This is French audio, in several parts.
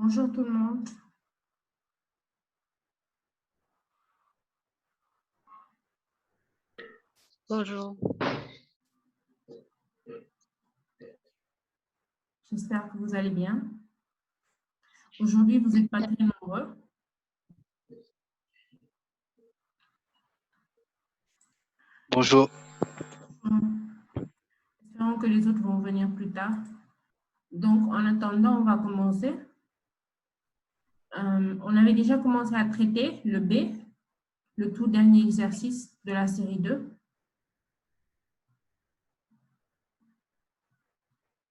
Bonjour tout le monde. Bonjour. J'espère que vous allez bien. Aujourd'hui, vous n'êtes pas très nombreux. Bonjour. Espérons que les autres vont venir plus tard. Donc, en attendant, on va commencer. On avait déjà commencé à traiter le B, le tout dernier exercice de la série 2.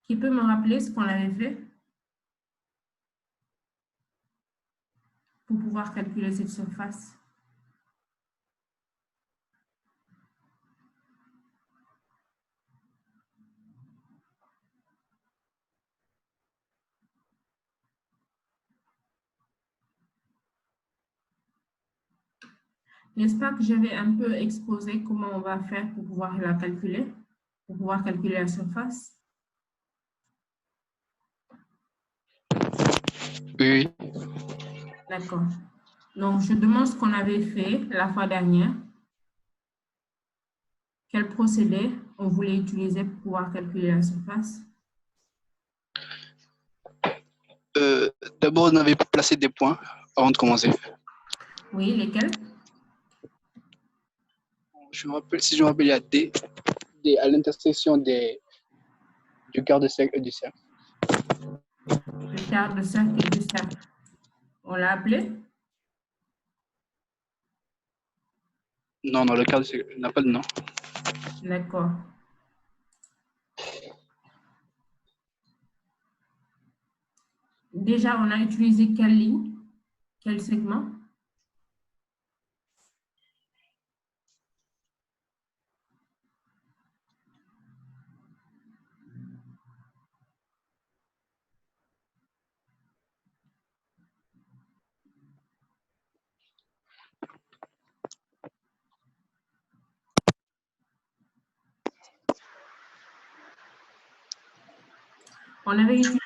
Qui peut me rappeler ce qu'on avait fait pour pouvoir calculer cette surface? N'est-ce pas que j'avais un peu exposé comment on va faire pour pouvoir la calculer, pour pouvoir calculer la surface? Oui. D'accord. Donc, je demande ce qu'on avait fait la fois dernière. Quel procédé on voulait utiliser pour pouvoir calculer la surface? D'abord, on avait placé des points avant de commencer. Oui, lesquels? Si je me rappelle, il y a D à l'intersection du quart de cercle et du cercle. Le quart de cercle et du cercle. On l'a appelé? Non, le quart de cercle n'a pas de nom. D'accord. Déjà, on a utilisé quelle ligne? Quel segment? On avait utilisé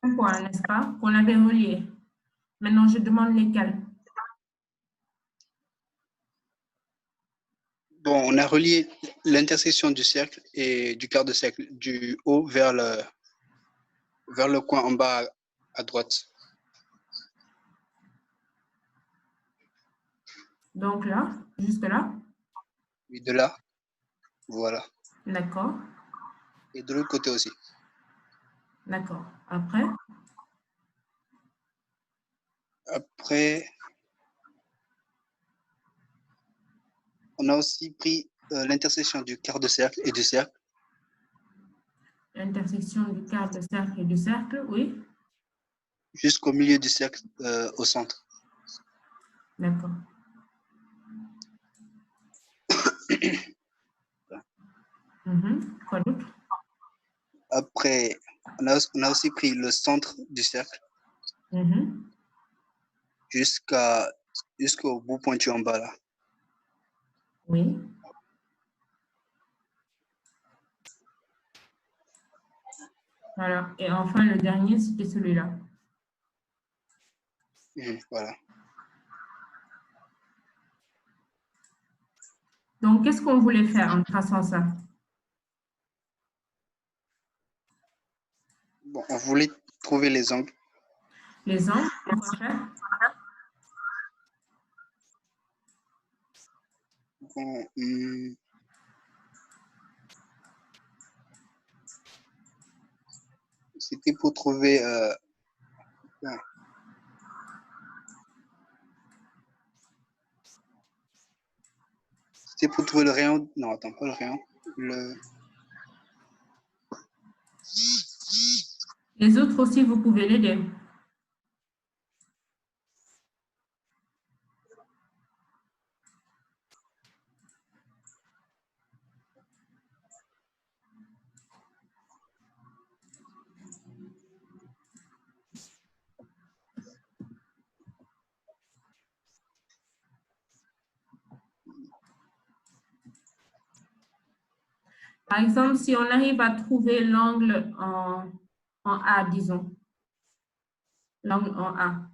un point, n'est-ce pas? Qu'on avait relié. Maintenant, je demande lesquels. Bon, on a relié l'intersection du cercle et du quart de cercle du haut vers le coin en bas à droite. Donc là, juste là. Oui, de là, voilà. D'accord. Et de l'autre côté aussi. D'accord. Après? Après, on a aussi pris l'intersection du quart de cercle et du cercle. L'intersection du quart de cercle et du cercle, oui. Jusqu'au milieu du cercle, au centre. D'accord. Quoi d'autre? Après, on a aussi pris le centre du cercle jusqu'au bout pointu en bas là. Oui. Voilà. Et enfin, le dernier, c'était celui-là. Voilà. Donc, qu'est-ce qu'on voulait faire en traçant ça? Bon, on voulait trouver les angles. Les angles, on va faire? Bon, c'était pour trouver le rayon. Non, attends, pas le rayon. Les autres aussi, vous pouvez l'aider. Par exemple, si on arrive à trouver l'angle en A, disons, l'angle en A.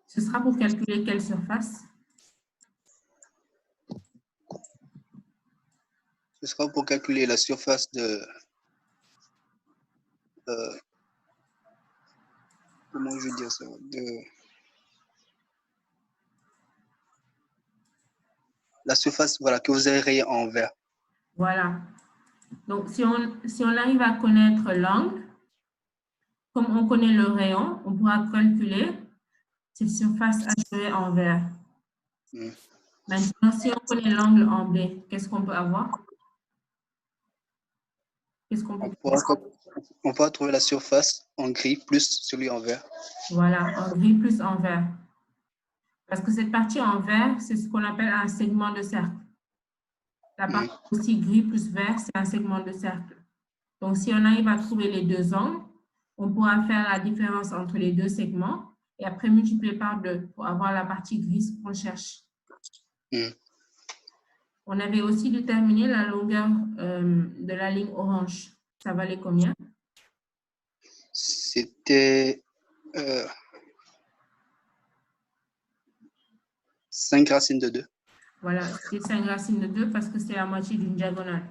Ce sera pour calculer quelle surface? Ce sera pour calculer la surface de... comment je veux dire ça? La surface, voilà, que vous avez rayée en vert. Voilà. Donc, si on arrive à connaître l'angle, comme on connaît le rayon, on pourra calculer cette surface achevée en vert. Maintenant, si on connaît l'angle en blé, qu'est-ce qu'on peut avoir? Qu'est-ce qu'on peut On pourra trouver la surface en gris plus celui en vert. Voilà, en gris plus en vert. Parce que cette partie en vert, c'est ce qu'on appelle un segment de cercle. La partie aussi gris plus vert, c'est un segment de cercle. Donc, si on arrive à trouver les deux angles, on pourra faire la différence entre les deux segments et après multiplier par 2 pour avoir la partie grise qu'on cherche. On avait aussi déterminé la longueur de la ligne orange. Ça valait combien? C'était 5 racines de 2. Voilà, c'était 5 racines de 2 parce que c'est la moitié d'une diagonale.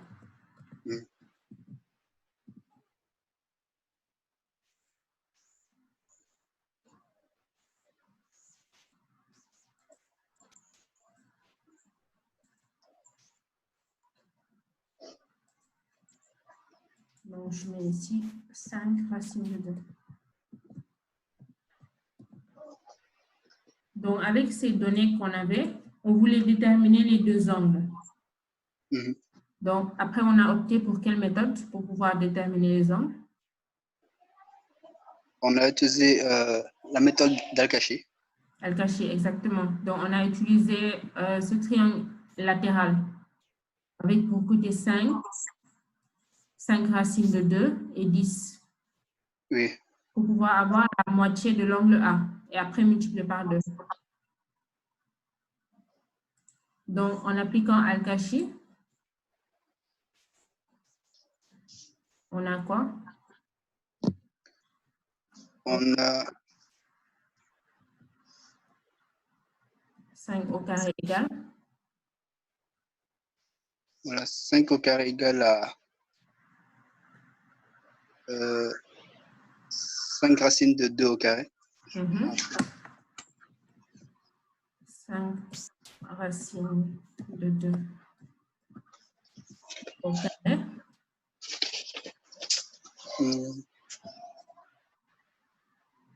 Donc, je mets ici 5 racines de 2. Donc, avec ces données qu'on avait, on voulait déterminer les deux angles. Donc, après, on a opté pour quelle méthode pour pouvoir déterminer les angles? On a utilisé la méthode d'Al-Kashi. Al-Kashi, exactement. Donc, on a utilisé ce triangle latéral avec pour côté 5 racines de 2 et 10. Oui. Pour pouvoir avoir la moitié de l'angle A et après multiplier par 2. Donc, en appliquant Al-Kashi, on a quoi? On a 5 au carré égale. Voilà, 5 au carré égale à 5 racines de 2 au carré. 5 racines de 2 au carré.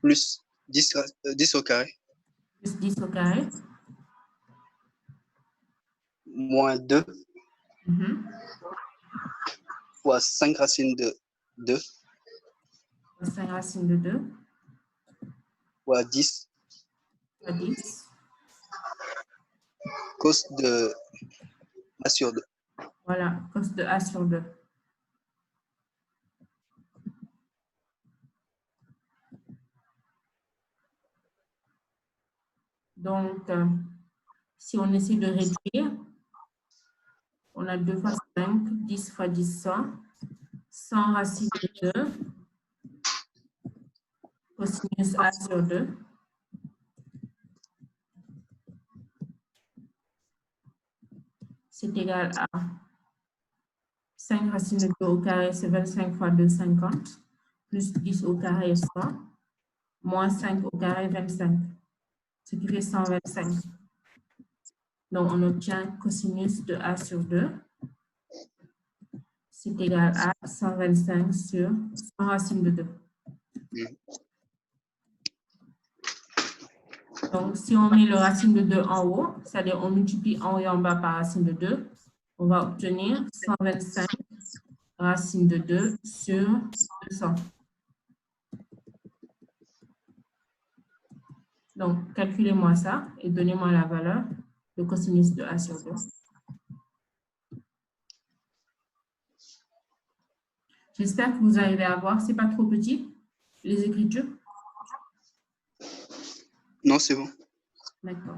Plus 10 au carré. Plus 10 au carré. Moins 2. Fois 5 racines de 2. 5 racines de 2. Fois 10. Fois 10. Cos de A sur 2. Voilà, cos de A sur 2. Donc, si on essaie de réduire, on a 2 fois 5, 10 fois 10, 100. 100 racines de 2, cosinus A sur 2. C'est égal à 5 racines de 2 au carré, c'est 25 fois 2, 50. Plus 10 au carré, 100. Moins 5 au carré, 25. Ce qui fait 125. Donc, on obtient cosinus de A sur 2. C'est égal à 125 sur 100 racines de 2. Donc, si on met le racine de 2 en haut, c'est-à-dire on multiplie en haut et en bas par racine de 2, on va obtenir 125 racine de 2 sur 200. Donc, calculez-moi ça et donnez-moi la valeur de cosinus de A sur 2. J'espère que vous arrivez à voir. Ce n'est pas trop petit, les écritures? Non, c'est bon. D'accord.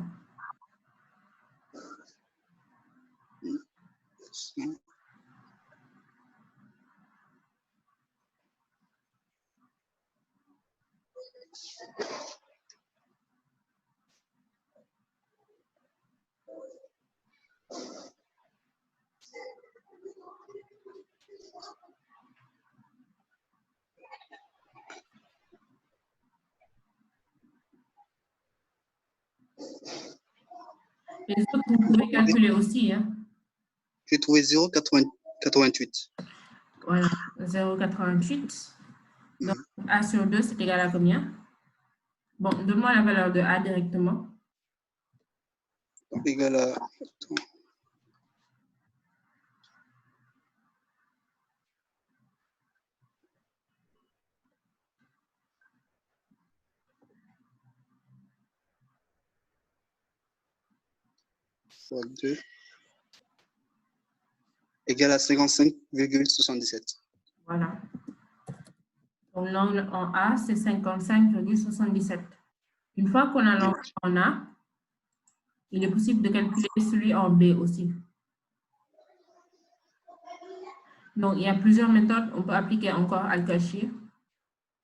Les autres, vous pouvez calculer aussi. Hein. J'ai trouvé 0,88. Voilà, 0,88. Donc, A sur 2, c'est égal à combien? Bon, donne-moi la valeur de A directement. Égal à... Fois 2. Égal à 55,77. Voilà. Donc, l'angle en A, c'est 55,77. Une fois qu'on a l'angle en A, il est possible de calculer celui en B aussi. Donc, il y a plusieurs méthodes. On peut appliquer encore Al-Kashir.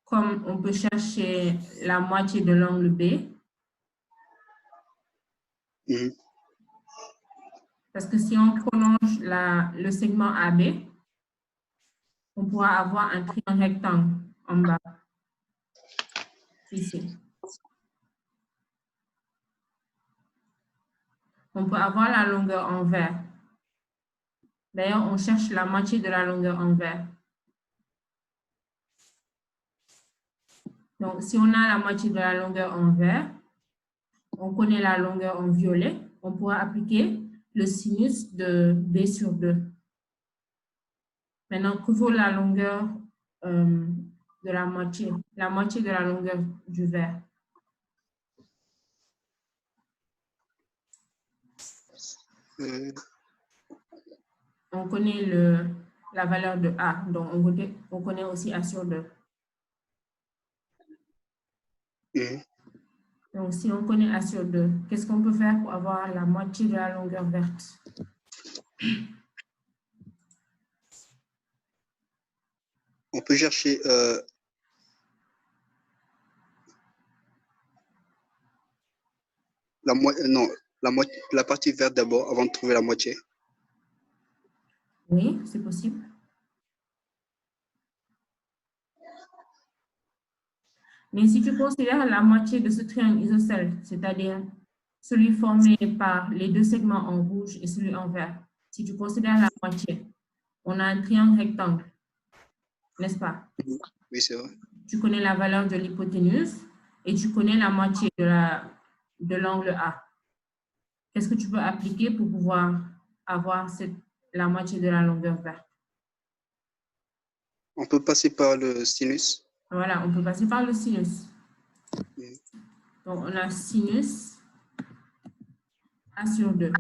Comme on peut chercher la moitié de l'angle B. Parce que si on prolonge le segment AB, on pourra avoir un triangle rectangle en bas. Ici. On peut avoir la longueur en vert. D'ailleurs, on cherche la moitié de la longueur en vert. Donc, si on a la moitié de la longueur en vert, on connaît la longueur en violet, on pourra appliquer le sinus de B sur 2. Maintenant, que vaut la longueur de la moitié de la longueur du vert? On connaît la valeur de A, donc on connaît aussi A sur 2. Donc, si on connaît A sur 2, qu'est-ce qu'on peut faire pour avoir la moitié de la longueur verte? On peut chercher la partie verte d'abord avant de trouver la moitié. Oui, c'est possible. Mais si tu considères la moitié de ce triangle isocèle, c'est-à-dire celui formé par les deux segments en rouge et celui en vert, si tu considères la moitié, on a un triangle rectangle, n'est-ce pas? Oui, c'est vrai. Tu connais la valeur de l'hypoténuse et tu connais la moitié de l'angle A. Qu'est-ce que tu peux appliquer pour pouvoir avoir la moitié de la longueur verte? On peut passer par le sinus. Voilà, on peut passer par le sinus. Donc, on a sinus A sur 2.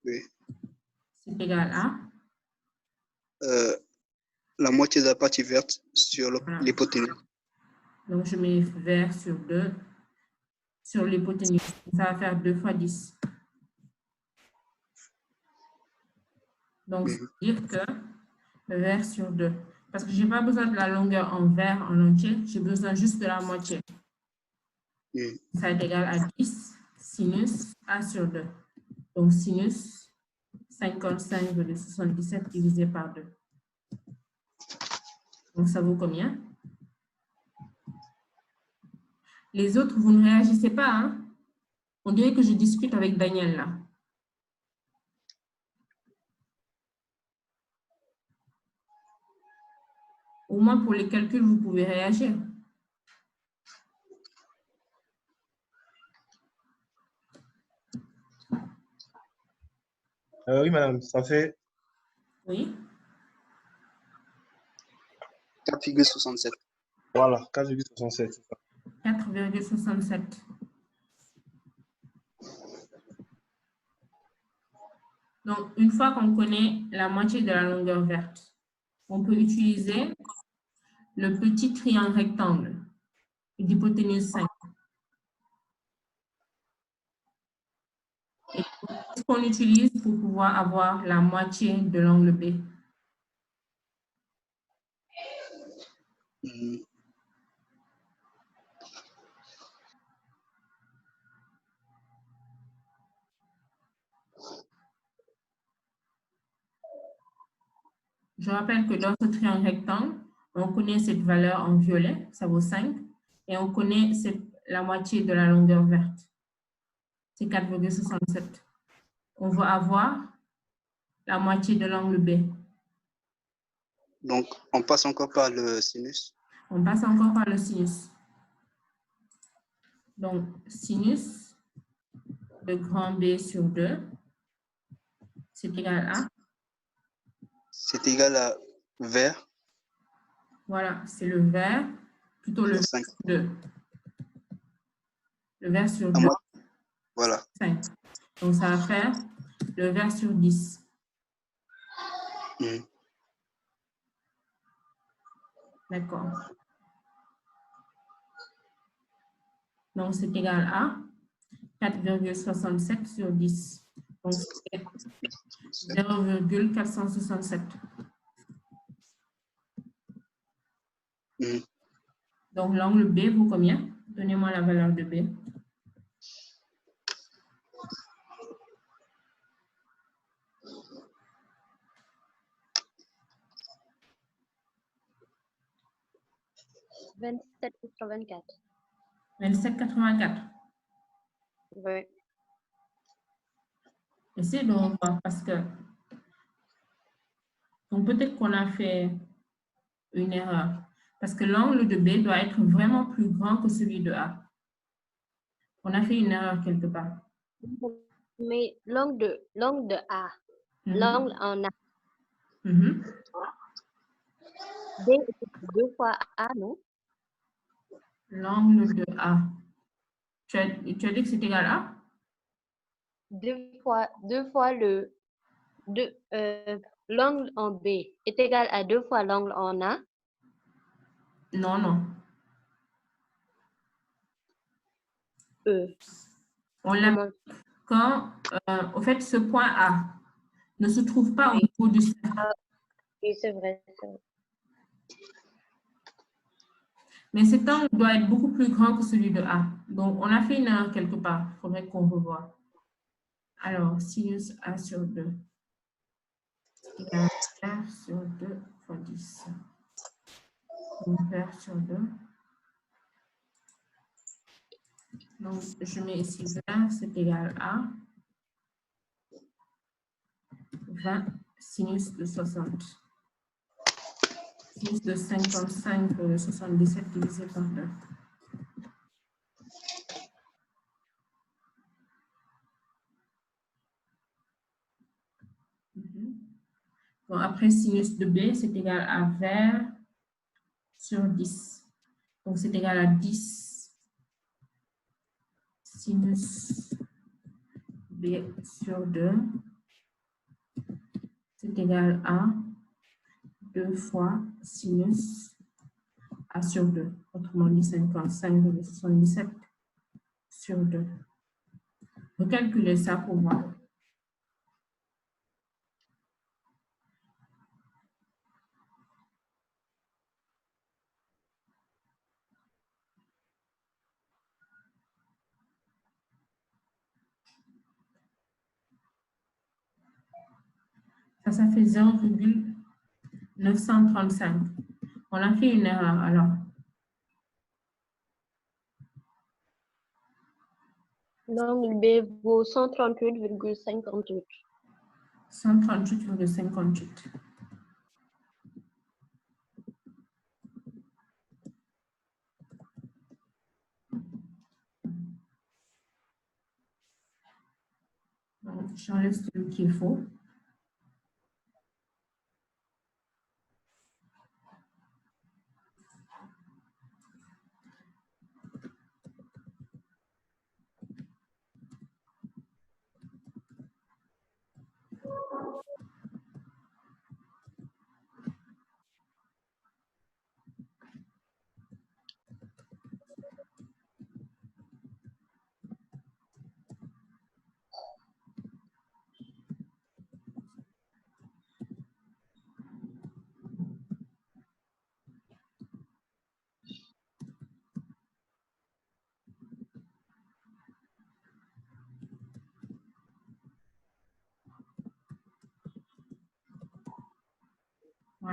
Oui. C'est égal à? La moitié de la partie verte sur l'hypoténuse. Donc, je mets vert sur 2 sur l'hypoténuse. Ça va faire 2 fois 10. Donc, ça veut dire que vert sur 2. Parce que je n'ai pas besoin de la longueur en vert en entier, j'ai besoin juste de la moitié. Ça est égal à 10 sinus A sur 2. Donc, sinus 55,77 divisé par 2. Donc, ça vaut combien? Les autres, vous ne réagissez pas, hein? On dirait que je discute avec Daniel, là. Au moins, pour les calculs, vous pouvez réagir. Oui, madame, ça fait... Oui. 4,67. Voilà, 4,67. 4,67. Donc, une fois qu'on connaît la moitié de la longueur verte, on peut utiliser le petit triangle rectangle d'hypoténuse 5. Et qu'est-ce qu'on utilise pour pouvoir avoir la moitié de l'angle B? Je rappelle que dans ce triangle rectangle, on connaît cette valeur en violet, ça vaut 5, et on connaît la moitié de la longueur verte, c'est 4,67. On va avoir la moitié de l'angle B. Donc, on passe encore par le sinus. On passe encore par le sinus. Donc, sinus de grand B sur 2, c'est égal à? C'est égal à vert. Voilà, c'est le vert, plutôt le vert sur 2. Le vert sur 2, voilà. 5. Donc, ça va faire le vert sur 10. D'accord. Donc, c'est égal à 4,67 sur 10. Donc, c'est 0,467. Donc, l'angle B vaut combien? Donnez-moi la valeur de B. « 27,84. 27,84. Oui. Essayez de revoir parce que donc peut-être qu'on a fait une erreur. Parce que l'angle de B doit être vraiment plus grand que celui de A. On a fait une erreur quelque part. Mais l'angle de A, l'angle en A, B est 2 fois A, non? L'angle de A. Tu as dit que c'est égal à? 2 fois l'angle en B est égal à 2 fois l'angle en A. Non, non. On l'a quand, au fait, ce point A ne se trouve pas au niveau du cercle. Oui, c'est vrai. Mais cet angle doit être beaucoup plus grand que celui de A. Donc, on a fait une erreur quelque part. Il faudrait qu'on revoie. Alors, sinus A sur 2 égale à R sur 2 fois 10. Donc, R sur 2. Donc, je mets ici 20, c'est égal à 20 sinus de 60. Sinus de 55,77 divisé par 2. Bon, après, sinus de B, c'est égal à 20 sur 10. Donc, c'est égal à 10 sinus B sur 2. C'est égal à 2 fois sinus A sur 2. Autrement dit, 55,77 sur 2. Recalculez ça pour voir. Ça fait 0,935. On a fait une erreur, alors. L'angle B vaut 138,58. 138,58. J'enlève celui qui est faux.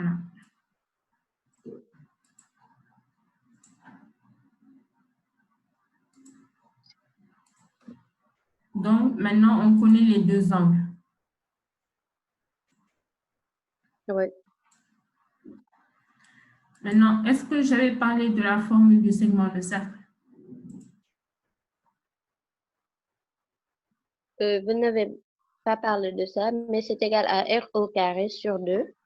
Voilà. Donc, maintenant, on connaît les deux angles. Oui. Maintenant, est-ce que j'avais parlé de la formule du segment de cercle? Vous n'avez pas parlé de ça, mais c'est égal à R au carré sur 2.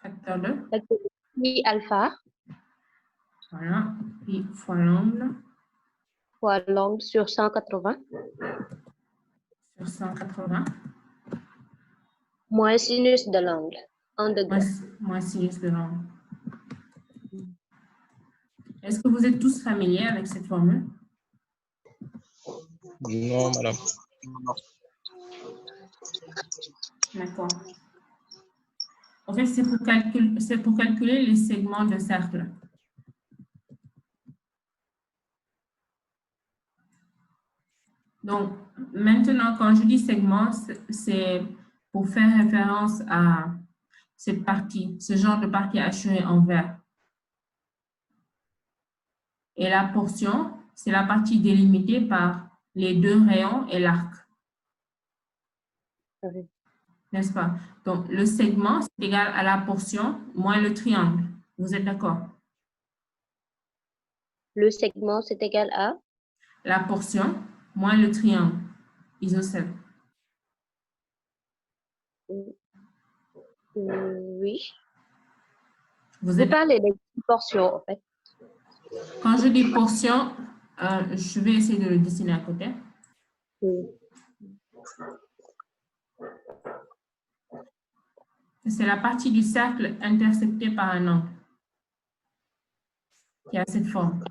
Facteur de? Pi alpha Voilà. Pi fois l'angle fois l'angle sur 180 sur 180 moins sinus de l'angle en degrés. moins sinus de l'angle. Est-ce que vous êtes tous familiers avec cette formule? Non, madame. D'accord. En fait, c'est pour calculer les segments de cercle. Donc, maintenant, quand je dis segment, c'est pour faire référence à cette partie, ce genre de partie hachurée en vert. Et la portion, c'est la partie délimitée par les deux rayons et l'arc. Oui. N'est-ce pas? Donc, le segment, c'est égal à la portion moins le triangle. Vous êtes d'accord? Le segment, c'est égal à La portion moins le triangle isocèle. oui. Vous parlez des portions, en fait. Quand je dis portion, je vais essayer de le dessiner à côté. Oui. C'est la partie du cercle interceptée par un angle qui a cette forme.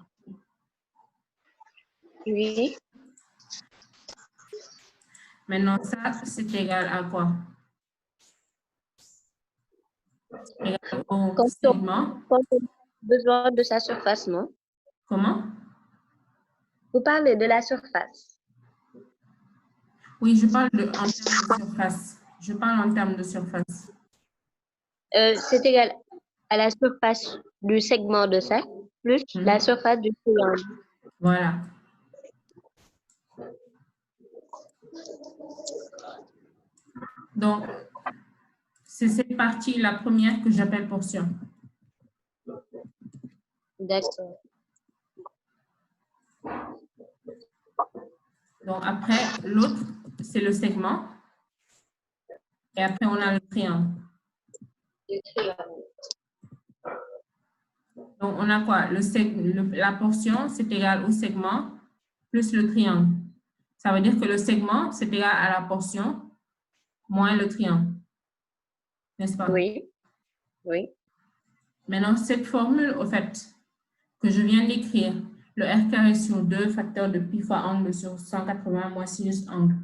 Oui. Maintenant, ça, c'est égal à quoi? Égal au segment. Quand on a besoin de sa surface, non? Comment? Vous parlez de la surface. Oui, je parle en termes de surface. Je parle en termes de surface. C'est égal à la surface du segment de cercle plus la surface du triangle. Voilà. Donc, c'est cette partie, la première, que j'appelle portion. D'accord. Donc, après, l'autre, c'est le segment. Et après, on a le triangle. Du triangle. Donc, on a quoi? La portion, c'est égal au segment plus le triangle. Ça veut dire que le segment, c'est égal à la portion moins le triangle. N'est-ce pas? Oui. Oui. Maintenant, cette formule, au fait, que je viens d'écrire, le R carré sur 2, facteur de pi fois angle sur 180 moins sinus angle.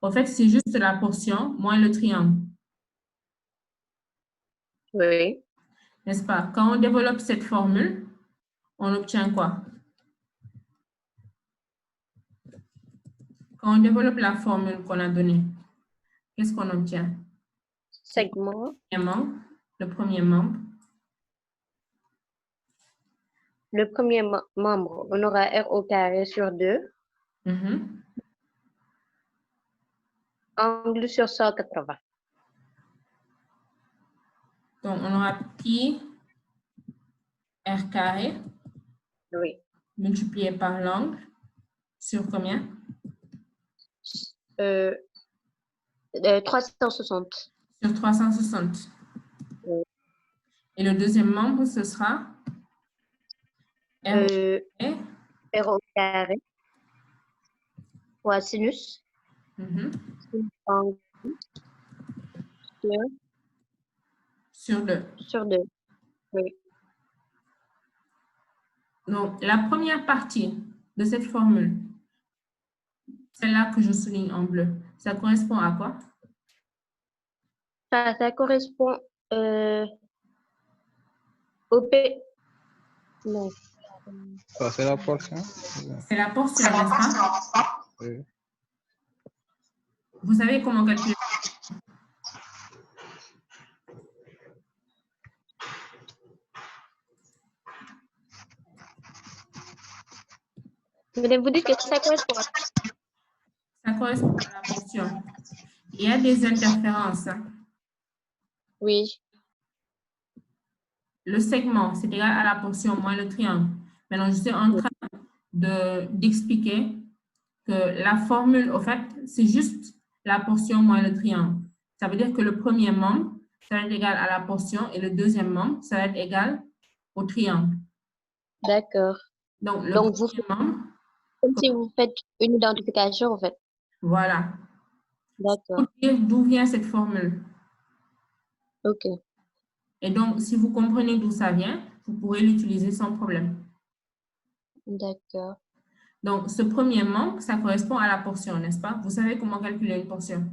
En fait, c'est juste la portion moins le triangle. Oui. N'est-ce pas? Quand on développe cette formule, on obtient quoi? Quand on développe la formule qu'on a donnée, qu'est-ce qu'on obtient? Segment. Le premier membre. Le premier membre, on aura R au carré sur 2. Angle sur 180. Donc, on aura pi R carré Oui. multiplié par l'angle sur combien? 360. Sur 360. Oui. Et le deuxième membre, ce sera R au carré fois sinus. Angle sur 2. Sur 2. Oui. Donc, la première partie de cette formule, celle-là que je souligne en bleu, ça correspond à quoi? Ça correspond au P. Non. Ça, c'est la portion. C'est la portion, n'est-ce pas? Oui. Vous savez comment calculer? Vous dites que ça correspond à... Ça correspond à la portion. Il y a des interférences. Oui, Le segment, c'est égal à la portion moins le triangle. Maintenant, je suis en train d'expliquer que la formule, au fait, c'est juste la portion moins le triangle. Ça veut dire que le premier membre, ça va être égal à la portion et le deuxième membre, ça va être égal au triangle. d'accord. Donc, le Donc, vous premier membre, comme si vous faites une identification, en fait. voilà. D'accord. Pour dire d'où vient cette formule. OK. Et donc, si vous comprenez d'où ça vient, vous pourrez l'utiliser sans problème. D'accord. Donc, ce premier membre, ça correspond à la portion, n'est-ce pas? Vous savez comment calculer une portion?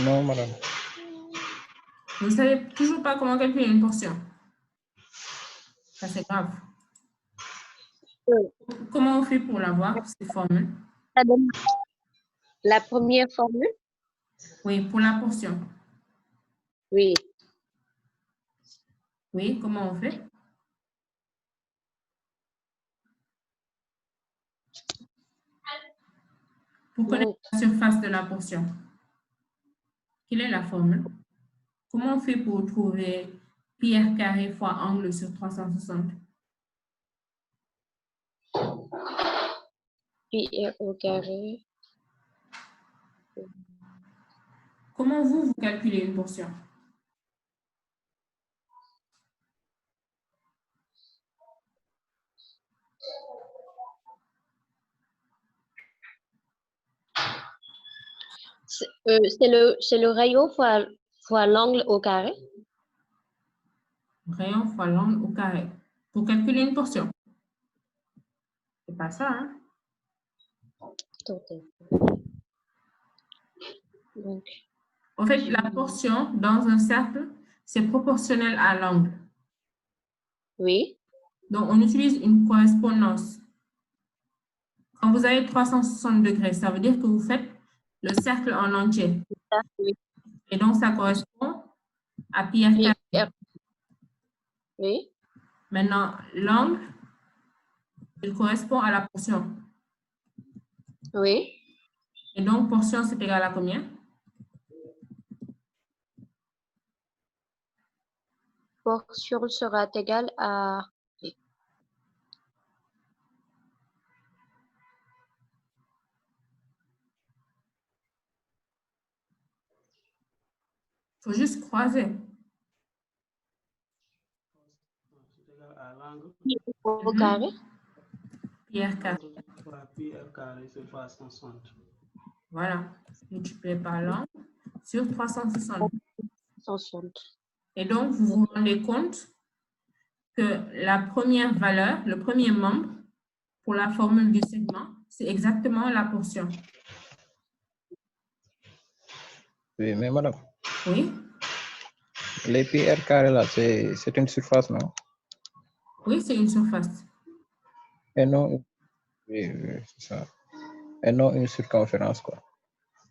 Non, madame. Vous ne savez toujours pas comment calculer une portion? Ça, c'est grave. Comment on fait pour l'avoir, cette formule? Ça donne la première formule? Oui, pour la portion. Oui. Oui, comment on fait? Pour connaître la surface de la portion, quelle est la formule? Comment on fait pour trouver pi r carré fois angle sur 360? Pi r au carré. Comment vous calculez une portion? C'est le rayon fois l'angle au carré? Rayon fois l'angle au carré. Pour calculer une portion. C'est pas ça, hein? Donc, En fait, la portion dans un cercle, c'est proportionnel à l'angle. oui. Donc, on utilise une correspondance. Quand vous avez 360 degrés, ça veut dire que vous faites le cercle en entier. Oui. Et donc, ça correspond à pi r Pi carré. r. Oui. Maintenant, l'angle, il correspond à la portion. Oui. Et donc, portion, c'est égal à combien? Portion sera égale à... Il faut juste croiser. Au carré? Pi r carré. Pi r carré sur 360. Voilà. Multiplié par l'angle sur 360. 160. Et donc, vous vous rendez compte que la première valeur, le premier membre pour la formule du segment, c'est exactement la portion. Oui, mais madame, Oui? les pi r carré là, c'est une surface, non? Oui, c'est une surface. Et non, oui, c'est ça. Et non une circonférence, quoi.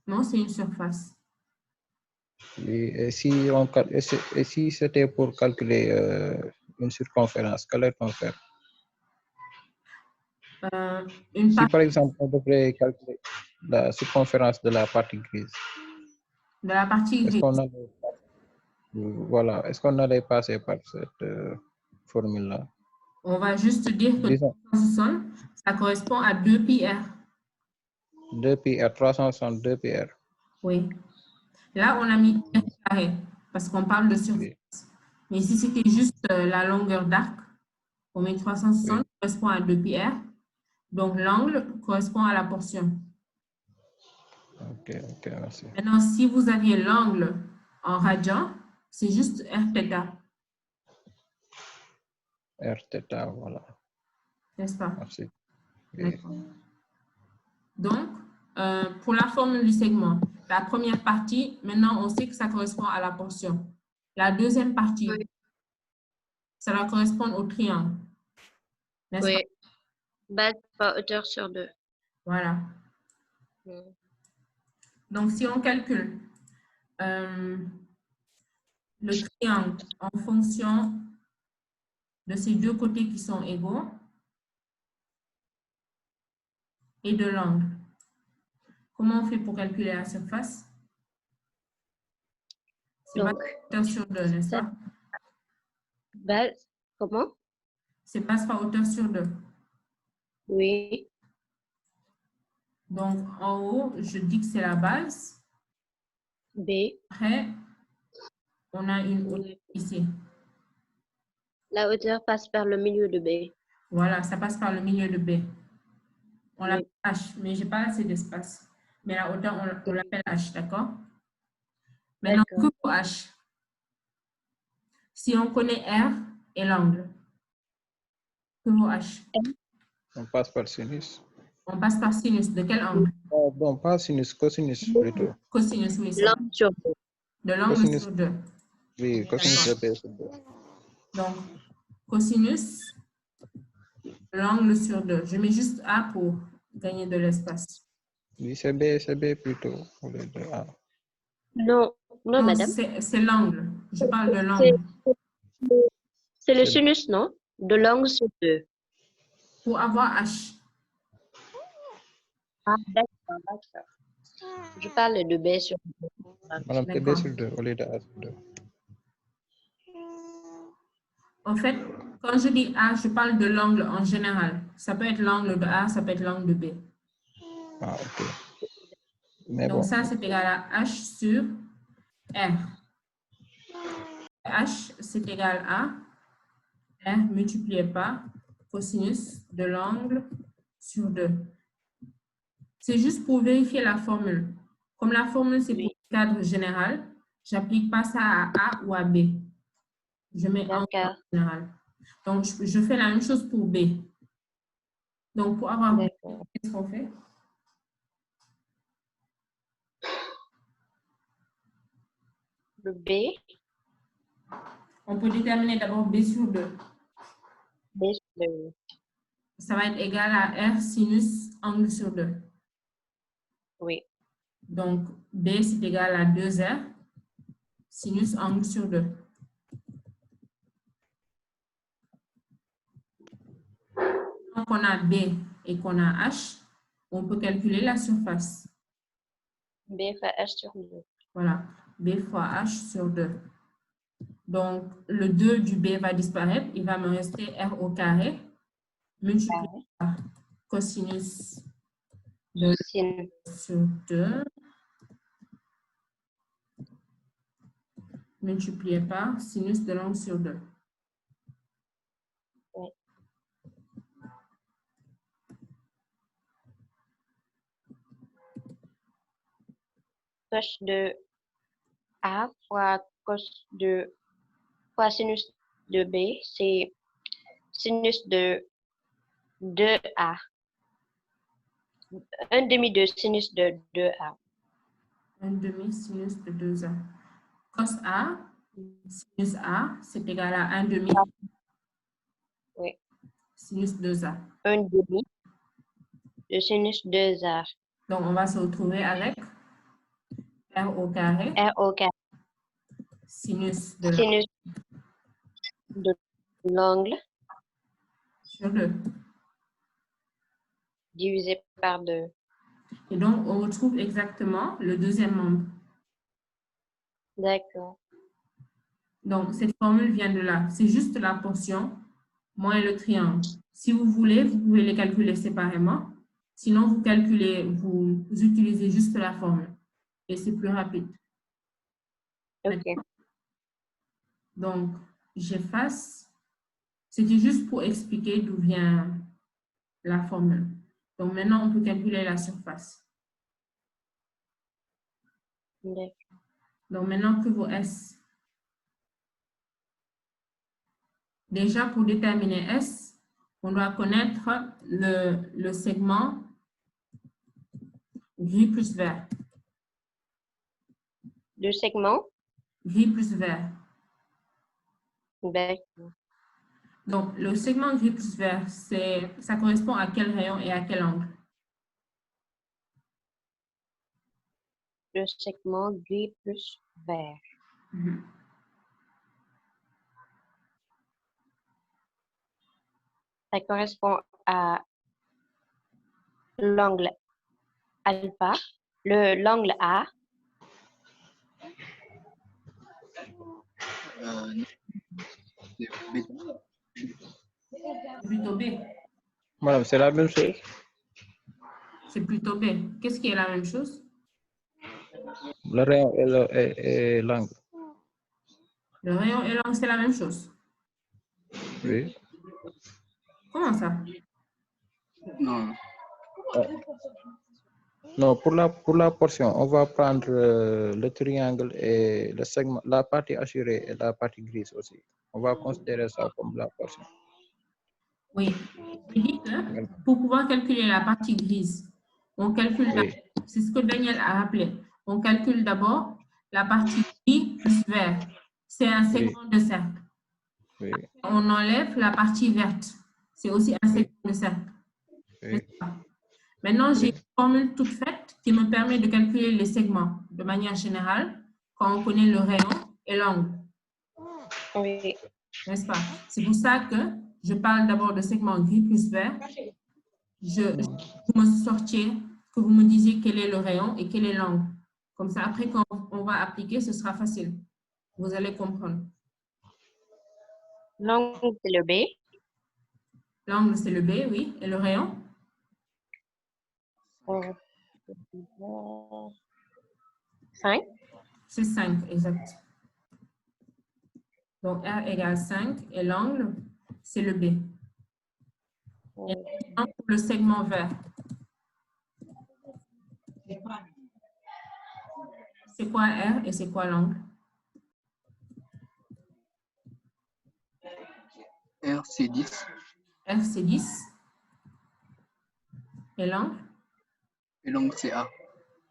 Non, c'est une surface. Et si c'était pour calculer une circonférence, qu'allait-on faire? Une Si partie par exemple, on devrait calculer la circonférence de la partie grise, de la partie est-ce grise. qu'on allait, voilà, est-ce qu'on allait passer par cette formule-là? On va juste dire que Disons, 360, ça correspond à 2 pi r. 2 pi r, 362 pi r. Oui. Là, on a mis pi r carré parce qu'on parle de surface. Oui. Mais si c'était juste la longueur d'arc, on met 360, Oui. correspond à 2 pi r. Donc, l'angle correspond à la portion. Ok, merci. Maintenant, si vous aviez l'angle en radian, c'est juste r θ. R θ, voilà. N'est-ce pas? Merci. Oui. D'accord. Donc, pour la formule du segment, la première partie, maintenant, on sait que ça correspond à la portion. La deuxième partie, Oui. ça va correspondre au triangle. N'est-ce Oui. Base par hauteur sur 2. pas? Voilà. Donc, si on calcule le triangle en fonction de ces deux côtés qui sont égaux et de l'angle, comment on fait pour calculer la surface? C'est Donc, hauteur sur 2, n'est-ce pas? Base, comment? C'est base par hauteur sur 2. Oui. Donc, en haut, je dis que c'est la base. B. Après, on a une hauteur ici. La hauteur passe par le milieu de B. Voilà, ça passe par le milieu de B. On Oui. l'appelle H, mais je n'ai pas assez d'espace. Mais la hauteur, on l'appelle H, d'accord? Maintenant, que pour H? Si on connaît R et l'angle, que vaut H? On passe par sinus. On passe par sinus. De quel angle? Oh, bon, pas sinus, cosinus plutôt. Cosinus, oui, c'est L'angle sur B. de l'angle Cosinus. sur 2. Oui, cosinus de B sur 2. Donc, cosinus, l'angle sur 2. Je mets juste A pour gagner de l'espace. Oui, c'est B plutôt. Au lieu de A. Non, non, madame. C'est l'angle. Je parle de l'angle. C'est le sinus, non? De l'angle sur 2. Pour avoir H. Ah, d'accord. Je parle de B sur 2. Madame, c'est B sur 2 au lieu de A sur 2. En fait, quand je dis A, je parle de l'angle en général. Ça peut être l'angle de A, ça peut être l'angle de B. Ah, ok. Mais Donc, bon. ça, c'est égal à H sur R. H, c'est égal à R multiplié par cosinus de l'angle sur 2. C'est juste pour vérifier la formule. Comme la formule, c'est pour le cadre général, je n'applique pas ça à A ou à B. Je mets en général. Donc, je fais la même chose pour B. Donc, pour avoir B, qu'est-ce qu'on fait? Le B. On peut déterminer d'abord B sur 2. B sur 2. Ça va être égal à R sinus angle sur 2. Oui. Donc, B, c'est égal à 2R sinus angle sur 2. Donc, on a B et qu'on a H, on peut calculer la surface. B fois H sur 2. Voilà, B fois H sur 2. Donc, le 2 du B va disparaître. Il va me rester R au carré multiplié par cosinus de Sin. sur 2 multiplié par sinus de l'angle sur 2. Oui. Cos de A fois cos de fois sinus de B, c'est sinus de 2A. Un demi de sinus de 2A. Un demi sinus de 2A. Cos A, sinus A, c'est égal à 1 demi Oui. sinus 2A. Un demi de sinus 2A. Donc, on va se retrouver avec R au carré R au carré. sinus de Sinus de l'angle sur 2. divisé par 2. Et donc, on retrouve exactement le deuxième membre. D'accord. Donc, cette formule vient de là. C'est juste la portion moins le triangle. Si vous voulez, vous pouvez les calculer séparément. Sinon, vous calculez, vous utilisez juste la formule. Et c'est plus rapide. OK. Donc, j'efface. C'était juste pour expliquer d'où vient la formule. Donc, maintenant, on peut calculer la surface. D'accord. Donc, maintenant que vos S. Déjà, pour déterminer S, on doit connaître le segment gris plus vert. Le segment? Gris plus vert. D'accord. Donc, le segment gris plus vert, ça correspond à quel rayon et à quel angle? le segment gris plus vert. Mhm. Ça correspond à l'angle alpha, l'angle A, C'est bêta. C'est plutôt B. Madame, c'est la même chose. C'est plutôt B. Qu'est-ce qui est la même chose? Le rayon et l'angle. Le rayon et l'angle, c'est la même chose. Oui. Comment ça? Non. Non, pour la portion, on va prendre le triangle et le segment, la partie assurée et la partie grise aussi. On va considérer ça comme la portion. Oui. Je dis que pour pouvoir calculer la partie grise, on calcule, Oui. c'est ce que Daniel a rappelé. On calcule d'abord la partie gris plus vert. C'est un segment de cercle. Oui. On enlève la partie verte. C'est aussi un segment de cercle. Oui. Maintenant, j'ai une formule toute faite qui me permet de calculer les segments de manière générale quand on connaît le rayon et l'angle. oui, N'est-ce pas? C'est pour ça que je parle d'abord de segment gris plus vert. Vous me sortiez, que vous me disiez quel est le rayon et quel est l'angle. Comme ça, après, quand on va appliquer, ce sera facile. Vous allez comprendre. l'angle c'est le B, L'angle, c'est le B, oui. Et le rayon? 5, C'est 5, exact. Donc, R égale 5 et l'angle, c'est le B. Et maintenant, pour le segment vert. C'est quoi R et c'est quoi l'angle? R, c'est 10. R, c'est 10. Et l'angle? Et l'angle, c'est A.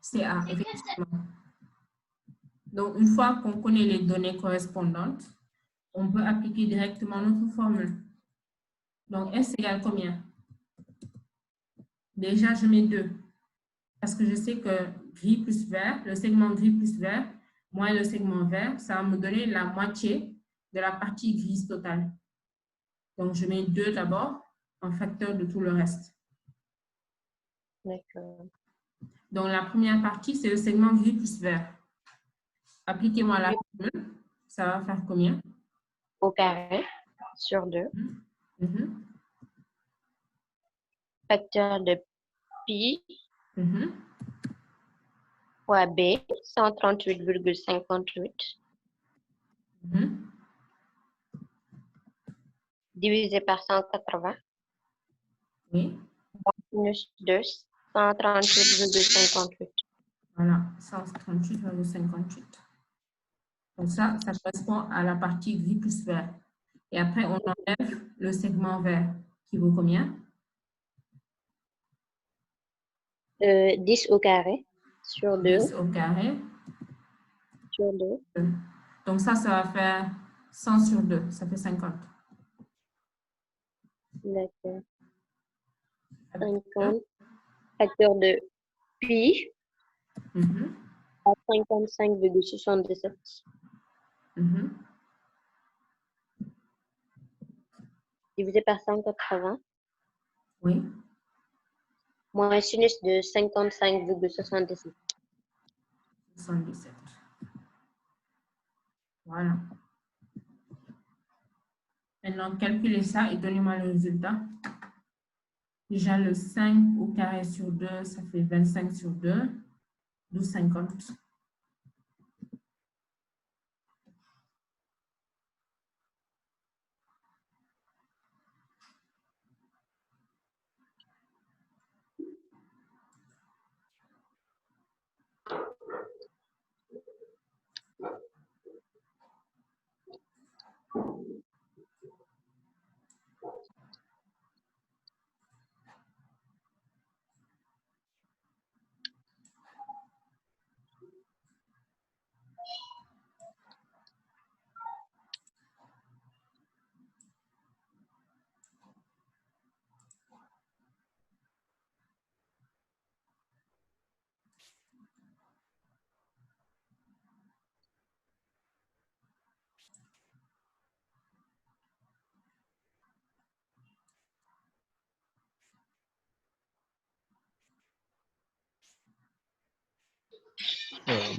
C'est A, effectivement. Donc, une fois qu'on connaît les données correspondantes, on peut appliquer directement notre formule. Donc, S égale combien? Déjà, je mets 2. Parce que je sais que gris plus vert, le segment gris plus vert, moins le segment vert, ça va me donner la moitié de la partie grise totale. Donc, je mets 2 d'abord, en facteur de tout le reste. d'accord. Donc, la première partie, c'est le segment gris plus vert. Appliquez-moi la formule. Ça va faire combien? Au carré sur 2, Mhm. facteur de pi Mhm. fois B, 138,58, Mhm. divisé par 180, Oui, minus 2, 138,58. voilà, 138,58. Donc ça correspond à la partie gris plus vert. Et après, on enlève le segment vert qui vaut combien? 10 au carré sur 2, 10 au carré. sur 2, Donc ça va faire 100 sur 2, ça fait 50. d'accord. 50, facteur de pi Mhm. à 55,77, Mhm. divisé par 180, Oui, moins sinus de 55,77. 77. Voilà. Maintenant, calculez ça et donnez-moi le résultat. Déjà, le 5 au carré sur 2, ça fait 25 sur 2, 12,50.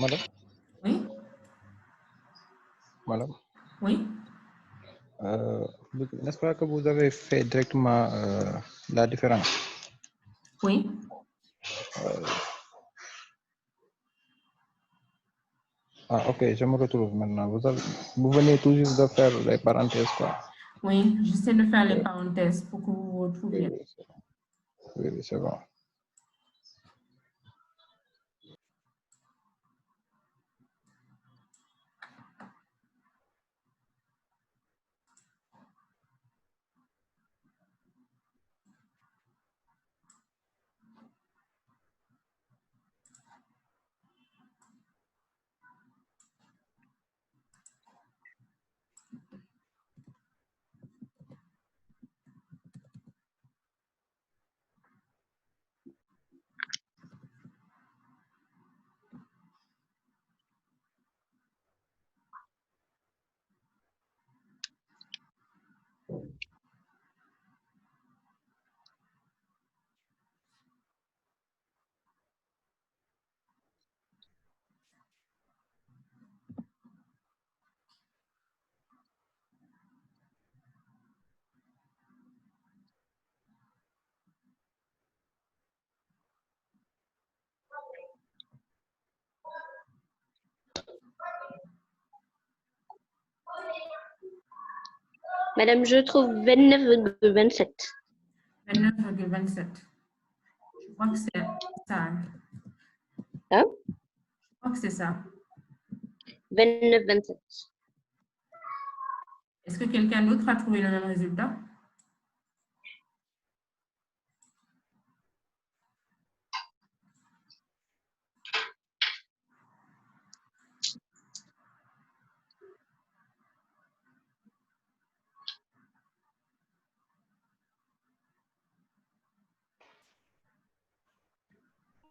Madame, Oui, madame, oui. n'est-ce pas que vous avez fait directement la différence? Oui. Ah, ok, je me retrouve maintenant. Vous venez tout juste de faire les parenthèses, quoi. Oui, j'essaie de faire les parenthèses pour que vous vous Oui, retrouviez. oui, c'est bon. Oui, oui, c'est bon. Madame, je trouve 29,27. 29,27. Je crois que c'est ça. Hein? Je crois que c'est ça. 29,27. Est-ce que quelqu'un d'autre a trouvé le même résultat?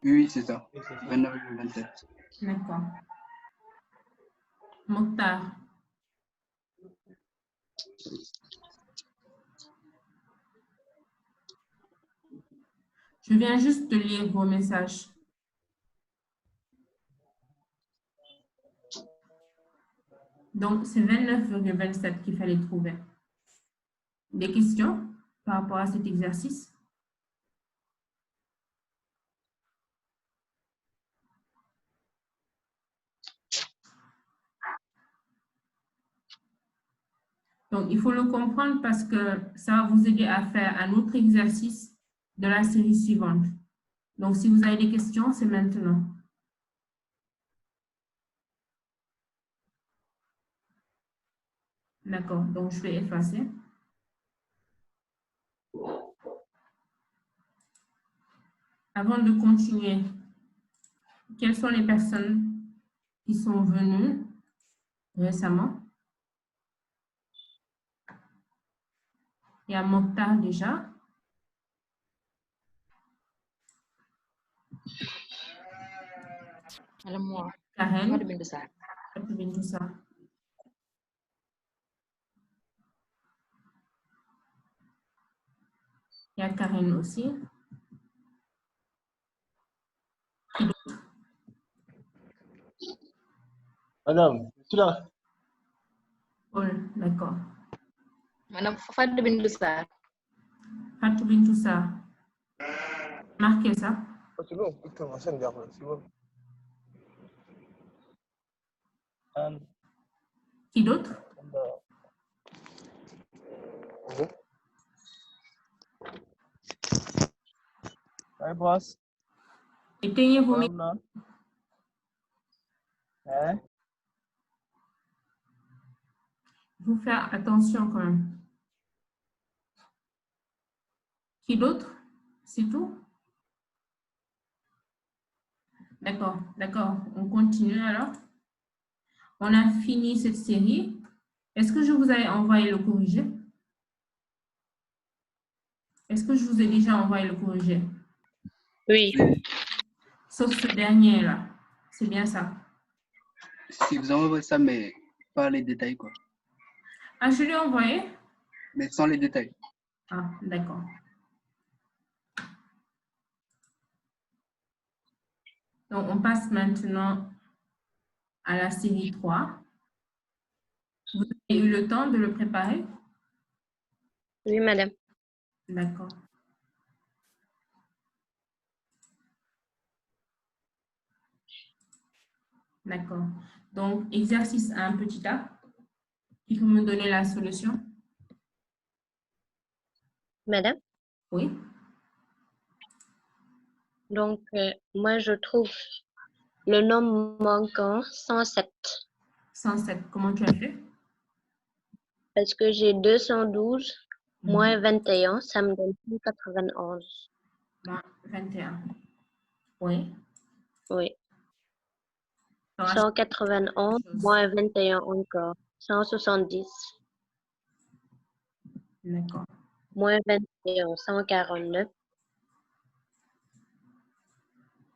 Oui, c'est ça. Oui, c'est ça. 29,27. D'accord. Mokhtar. Je viens juste de lire vos messages. Donc, c'est 29,27 qu'il fallait trouver. Des questions par rapport à cet exercice? Donc, il faut le comprendre parce que ça va vous aider à faire un autre exercice de la série suivante. Donc, si vous avez des questions, c'est maintenant. D'accord, donc je vais effacer. Avant de continuer, quelles sont les personnes qui sont venues récemment? Il y a Mokhtar déjà. Madame moi, Karen. Fatou Bintou Sarr. Fatou Bintou Sarr. Il y a Karen aussi. Qui d'autre? Madame, je suis là. Paul, d'accord. Madame Fatou Bintou Sarr. Fatou Bintou Sarr. Marquez ça. C'est bon, putain, c'est bon. Qui d'autre? Hi, boss. Éteignez vos micros. Madame, hein? Il faut faire attention quand même. Qui d'autre? C'est tout? D'accord, d'accord. On continue alors. On a fini cette série. Est-ce que je vous ai envoyé le corrigé? Est-ce que je vous ai déjà envoyé le corrigé? Oui. Sauf ce dernier-là. C'est bien ça. Si vous envoyez ça, mais pas les détails, quoi. Ah, je l'ai envoyé? Mais sans les détails. Ah, d'accord. Donc, on passe maintenant à la série 3. Vous avez eu le temps de le préparer? Oui, madame. D'accord. D'accord. Donc, exercice 1, petit a. Qui peut me donner la solution? Madame. Oui. Donc, moi, je trouve le nombre manquant 107 107. Comment tu as fait? parce que j'ai 212 moins Mhm. 21, ça me donne 191. Moins 21. Oui. Oui. Donc, à chaque 191 chose. moins 21 encore. 170 D'accord. moins 21, 149.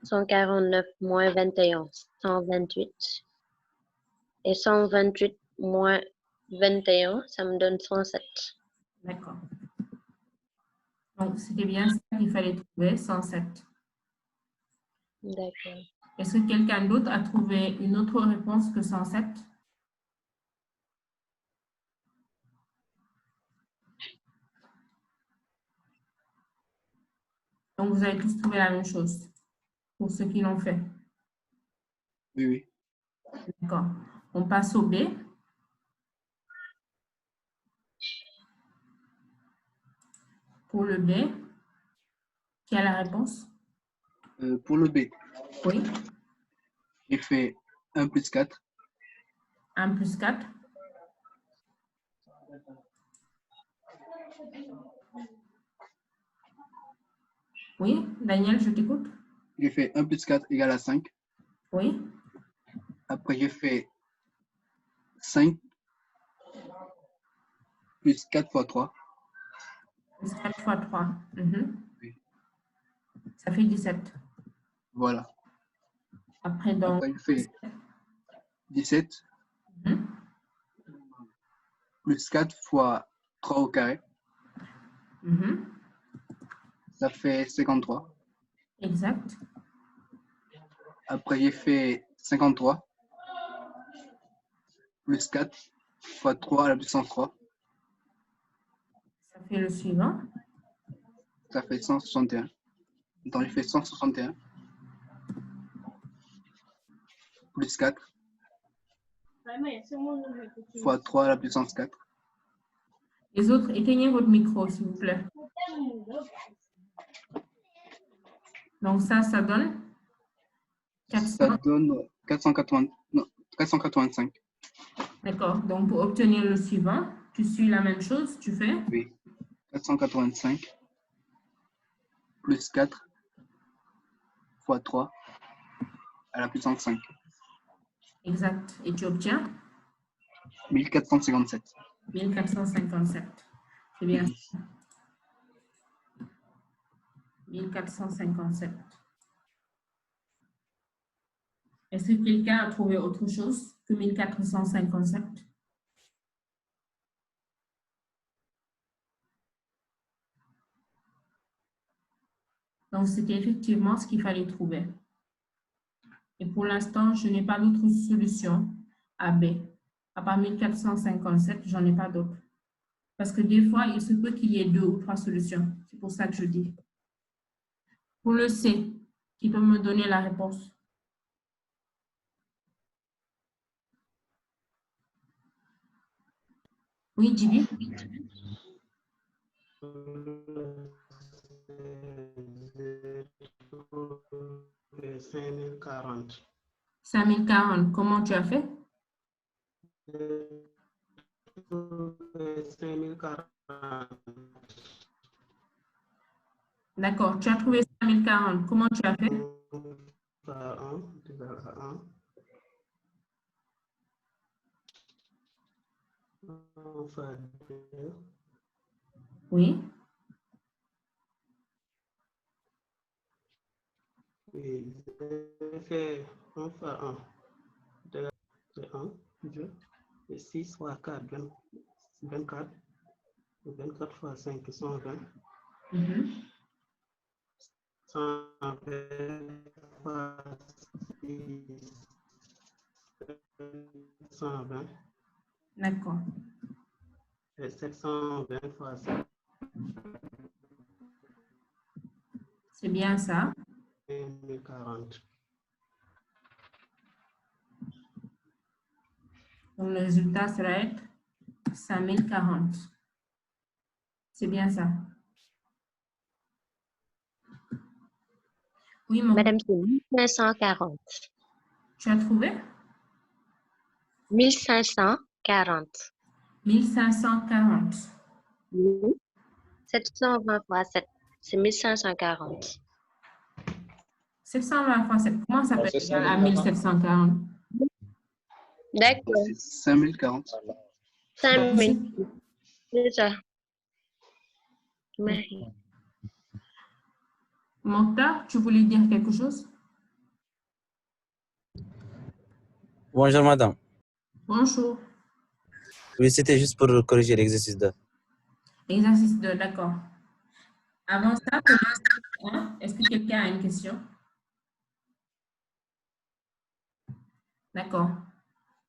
149 moins 21, 128. Et 128 moins 21, ça me donne 107. D'accord. Donc, c'était bien ça qu'il fallait trouver, 107. D'accord. Est-ce que quelqu'un d'autre a trouvé une autre réponse que 107? Donc, vous avez tous trouvé la même chose pour ceux qui l'ont fait. Oui, oui. D'accord. On passe au B. Pour le B, qui a la réponse? Pour le B, Oui. j'ai fait 1 plus 4. 1 plus 4. Oui, Daniel, je t'écoute. J'ai fait 1 plus 4 égale à 5. Oui. Après, j'ai fait 5 plus 4 fois 3. Plus 4 fois 3. Oui. Ça fait 17. Voilà. Après, donc, Après, j'ai fait 17 plus 4 fois 3 au carré. Ça fait 53. Exact. Après, j'ai fait 53 plus 4 fois 3 à la puissance 3. Ça fait le suivant. Ça fait 161. Donc, j'ai fait 161 plus 4 fois 3 à la puissance 4. Les autres, éteignez votre micro, s'il vous plaît. Donc, ça donne 400. Ça donne 485. D'accord. Donc, pour obtenir le suivant, tu suis la même chose, tu fais? Oui. 485 plus 4 fois 3 à la puissance 5. Exact. Et tu obtiens? 1457. 1457. C'est bien ça. 1457. Est-ce que quelqu'un a trouvé autre chose que 1457? Donc, c'était effectivement ce qu'il fallait trouver. Et pour l'instant, je n'ai pas d'autre solution à B. À part 1457, j'en ai pas d'autre. Parce que des fois, il se peut qu'il y ait 2 ou 3 solutions. C'est pour ça que je dis. Pour le C, qui peut me donner la réponse? Oui, Djibi? 5040. 5040. Comment tu as fait? 5040. D'accord. Tu as trouvé 5040. Comment tu as fait? 1 égale à 1. 1 fois 2. Oui. Oui, j'ai fait 1 fois 1. C'est 1, 2, et 6 fois 4, 24. 24 fois 5, 120. 120 fois 720. D'accord. Et 720 fois 7, C'est bien ça. 1040. Donc, le résultat sera être 5040. C'est bien ça. Oui, mon... Madame, c'est 1540. Tu as trouvé? 1540. 1540. Oui. 720 fois 7, c'est 1540. 720 fois 7. Comment ça peut C'est être égal à 5040. 1740? D'accord. C'est 5040. 5000. C'est ça. Marie. Mokhtar, tu voulais dire quelque chose? Bonjour madame. Bonjour. Oui, c'était juste pour corriger l'exercice 2. Exercice 2, d'accord. Avant ça, est-ce que quelqu'un a une question? D'accord.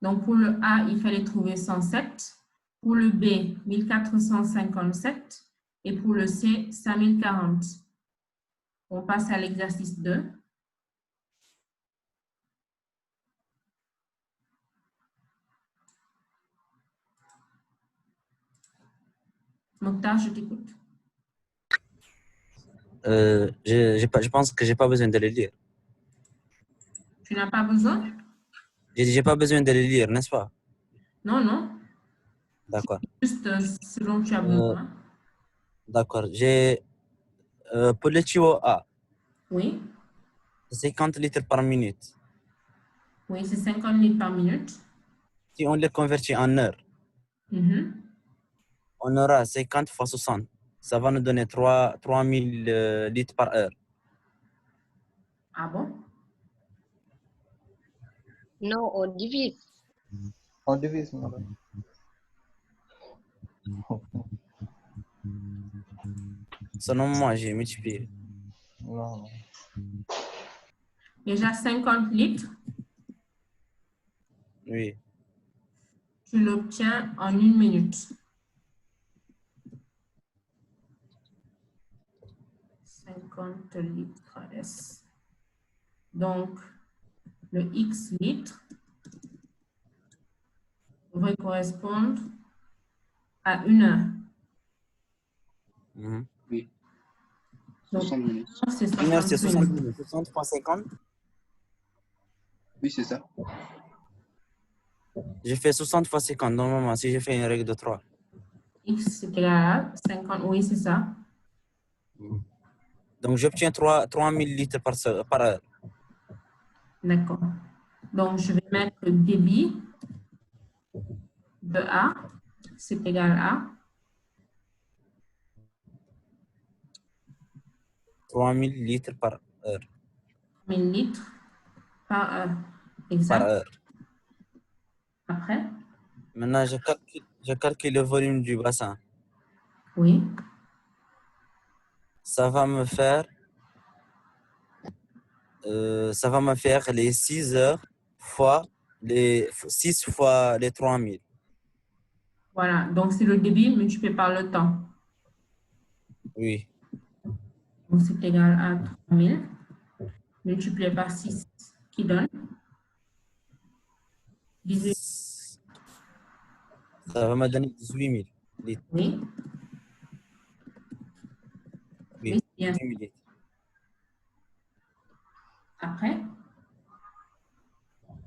Donc, pour le A, il fallait trouver 107. Pour le B, 1457. Et pour le C, 5040. On passe à l'exercice 2. Mokhtar, je t'écoute. Je pense que j'ai pas besoin de le lire. Tu n'as pas besoin? J'ai pas besoin de le lire, n'est-ce pas? Non, non. D'accord. Juste ce dont tu as besoin. D'accord. Pour le tuyau A, Oui. c'est 50 litres par minute. Oui, c'est 50 litres par minute. Si on le convertit en heure, Mhm. on aura 50 fois 60. Ça va nous donner 3000 litres par heure. Ah bon? Non, on divise. On divise, madame. Selon moi, j'ai multiplié. Non, non. Déjà 50 litres, Oui. tu l'obtiens en 1 minute. 50 litres S. Donc, le X litres devrait correspondre à 1 heure. Mhm. Oui. Donc, 60 minutes. c'est Une heure, c'est 60 60 minutes. minutes. 60 fois 50. Oui, c'est ça. Je fais 60 fois 50 normalement si je fais une règle de 3. X c'est égal à 50, oui, c'est ça. Donc, j'obtiens 3000 litres par heure. D'accord. Donc, je vais mettre le débit de A, c'est égal à 3000 litres par heure. 1000 litres par heure. Par Exact. heure. Après, Maintenant, je calcule le volume du bassin. oui. Ça va me faire les 6 heures fois les 6 fois les 3000. Voilà. Donc, c'est le débit multiplié par le temps. Oui. Donc, c'est égal à 3000 multiplié par 6 qui donne 18. Ça va me donner 18 000 litres. Oui. Oui, Oui, c'est bien. 18 000 litres. Après,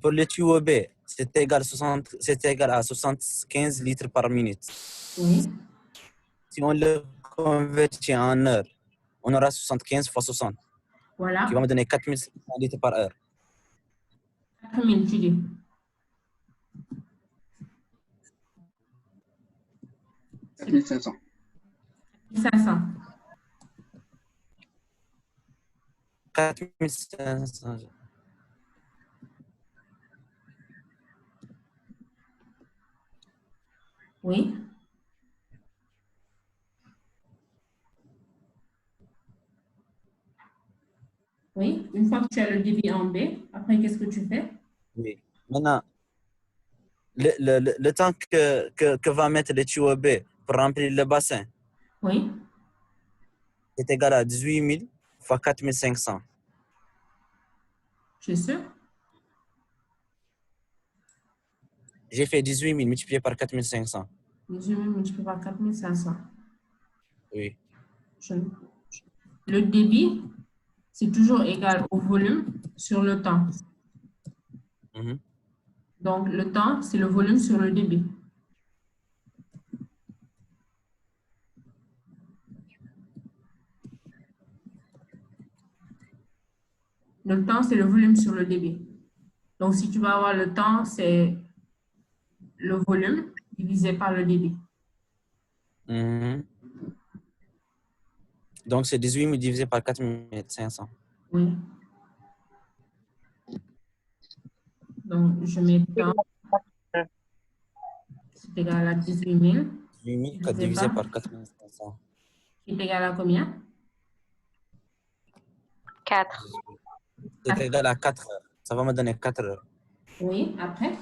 Pour le tuyau B, c'est égal à 75 litres par minute. oui. Si on le convertit en heure, on aura 75 fois 60, Voilà. qui va me donner 4500 litres par heure. 4000, tu dis. 4500. 500. 4500. Oui. Oui, une fois que tu as le débit en B, après, qu'est-ce que tu fais? Oui. Maintenant, le temps que va mettre le tuyau B pour remplir le bassin Oui, est égal à 18 000 fois 4 500. tu es sûr? J'ai fait 18 000 multiplié par 4 500. 18 000 multiplié par 4 500. Oui. Le débit, c'est toujours égal au volume sur le temps. Mhm. Donc, le temps, c'est le volume sur le débit. Le temps, c'est le volume sur le débit. Donc, si tu vas avoir le temps, c'est le volume divisé par le débit. Mhm. Donc, c'est 18 000 divisé par 4 500. Oui. Donc, je mets temps, c'est égal à 18 000. 18 000 divisé par 4 500. Qui est égal à combien? 4. C'est égal à 4 heures. Ça va me donner 4 heures. Oui, après.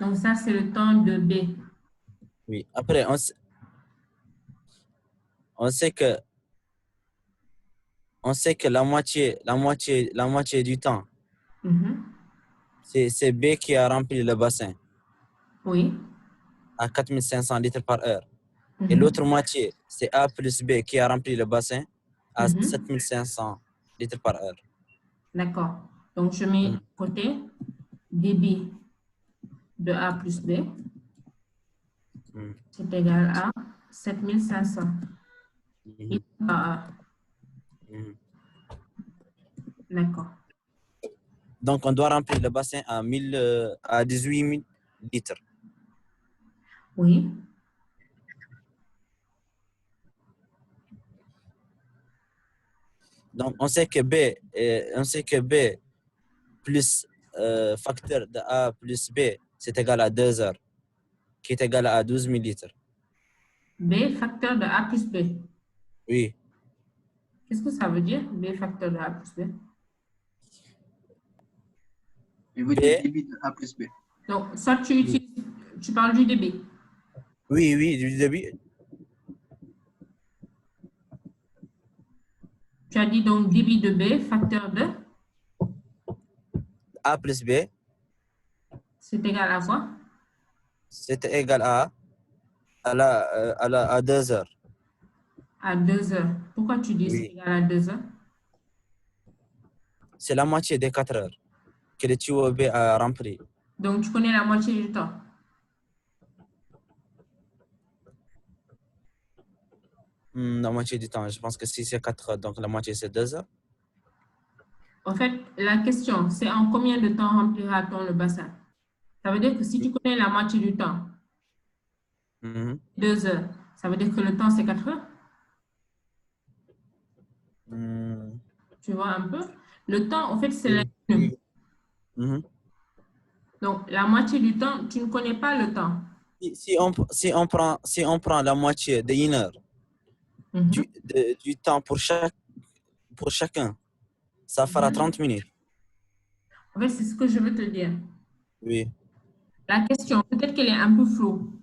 Donc, ça, c'est le temps de B. Oui. Après, on sait que la moitié du temps, Mhm. c'est B qui a rempli le bassin Oui. à 4 500 litres par heure. Et Mhm. l'autre moitié, c'est A plus B qui a rempli le bassin à Mhm. 7 500 litres par heure. D'accord. Donc, je mets à côté débit de A plus B. C'est égal à 7500. Mhm. Mhm. D'accord. Donc, on doit remplir le bassin à 18 000 litres. Oui. Donc, on sait que B plus facteur de A plus B, c'est égal à 2 heures, qui est égal à 12 000 litres. B facteur de A plus B. Oui. Qu'est-ce que ça veut dire, B facteur de A plus B? Il veut dire débit de A plus B. Donc, soit tu parles du débit. Oui, du débit. Tu as dit donc débit de B facteur de A plus B, c'est égal à quoi? c'est égal à 2 heures. À 2 heures. Pourquoi tu dis c'est Oui. égal à 2 heures? C'est la moitié des 4 heures que le tuyau B a rempli. Donc, tu connais la moitié du temps. La moitié du temps, je pense que si c'est 4 heures, donc la moitié c'est 2 heures. En fait, la question, c'est en combien de temps remplira-t-on le bassin? Ça veut dire que si tu connais la moitié du temps, 2 heures, ça veut dire que le temps, c'est 4 heures? Tu vois un peu? Le temps, en fait, c'est la Oui. Donc, la moitié du temps, tu ne connais pas le temps. Si on prend la moitié de 1 heure du temps pour chacun, ça fera 30 minutes. En fait, c'est ce que je veux te dire. Oui. La question, peut-être qu'elle est un peu floue.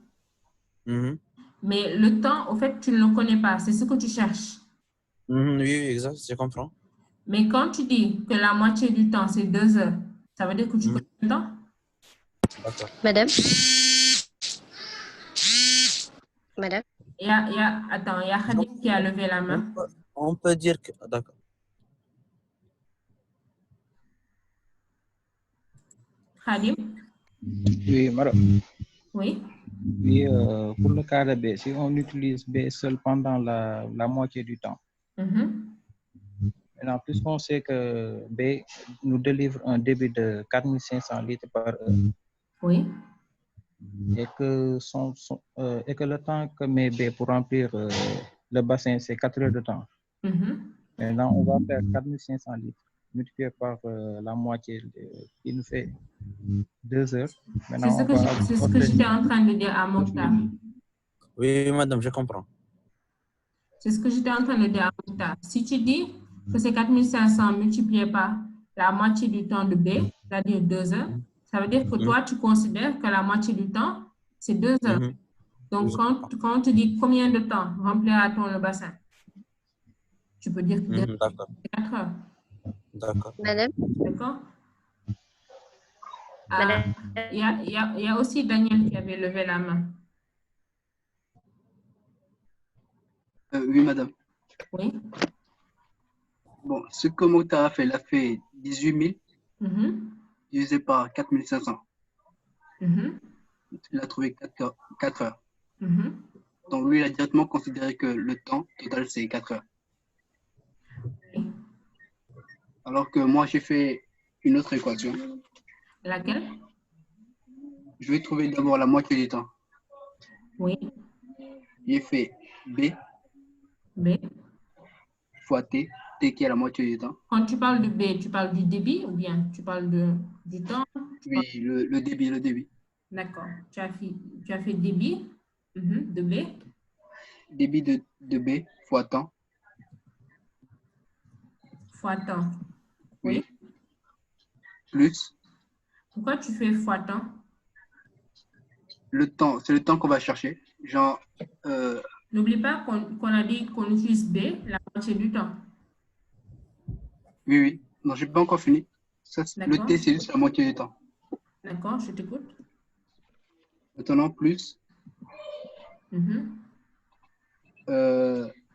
Mais le temps, au fait, tu ne le connais pas. C'est ce que tu cherches. Oui, exact, je comprends. Mais quand tu dis que la moitié du temps, c'est 2 heures, ça veut dire que tu connais le temps? D'accord. Madame? Madame? Attends, il y a Khadim qui a levé la main. On peut dire que... D'accord. Khadim? Oui, madame. Oui. Oui, pour le cas de B, si on utilise B seul pendant la moitié du temps, maintenant, puisqu'on sait que B nous délivre un débit de 4500 litres par heure, oui, et que le temps que met B pour remplir le bassin, c'est 4 heures de temps. Maintenant, on va faire 4500 litres multiplié par la moitié, qui nous fait 2 heures. C'est ce que j'étais en train de dire à Mokhtar. Oui, madame, je comprends. C'est ce que j'étais en train de dire. Si tu dis que c'est 4500 multiplié par la moitié du temps de B, c'est-à-dire 2 heures, ça veut dire que toi, tu considères que la moitié du temps, c'est 2 heures. Donc, quand tu dis combien de temps remplira-t-on le bassin, tu peux dire 4 heures. D'accord. Madame? D'accord? Il y a aussi Daniel qui avait levé la main. Oui, madame. Oui. Bon, ce que Mokhtar a fait, il a fait 18 000 divisé par 4500. Il a trouvé 4 heures. Donc, lui, il a directement considéré que le temps total, c'est 4 heures. Alors que moi, j'ai fait une autre équation. Laquelle? Je vais trouver d'abord la moitié du temps. Oui. J'ai fait B fois T, T qui est la moitié du temps. Quand tu parles de B, tu parles du débit ou bien tu parles du temps? Oui, le débit. D'accord. Tu as fait débit de B. Débit de B fois temps. Fois temps. Oui. Plus. Pourquoi tu fais fois temps? Le temps, c'est le temps qu'on va chercher. Genre. N'oublie pas qu'on a dit qu'on utilise B la moitié du temps. Oui. Non, je n'ai pas encore fini. Ça, le T, c'est juste la moitié du temps. D'accord, je t'écoute. Maintenant, plus.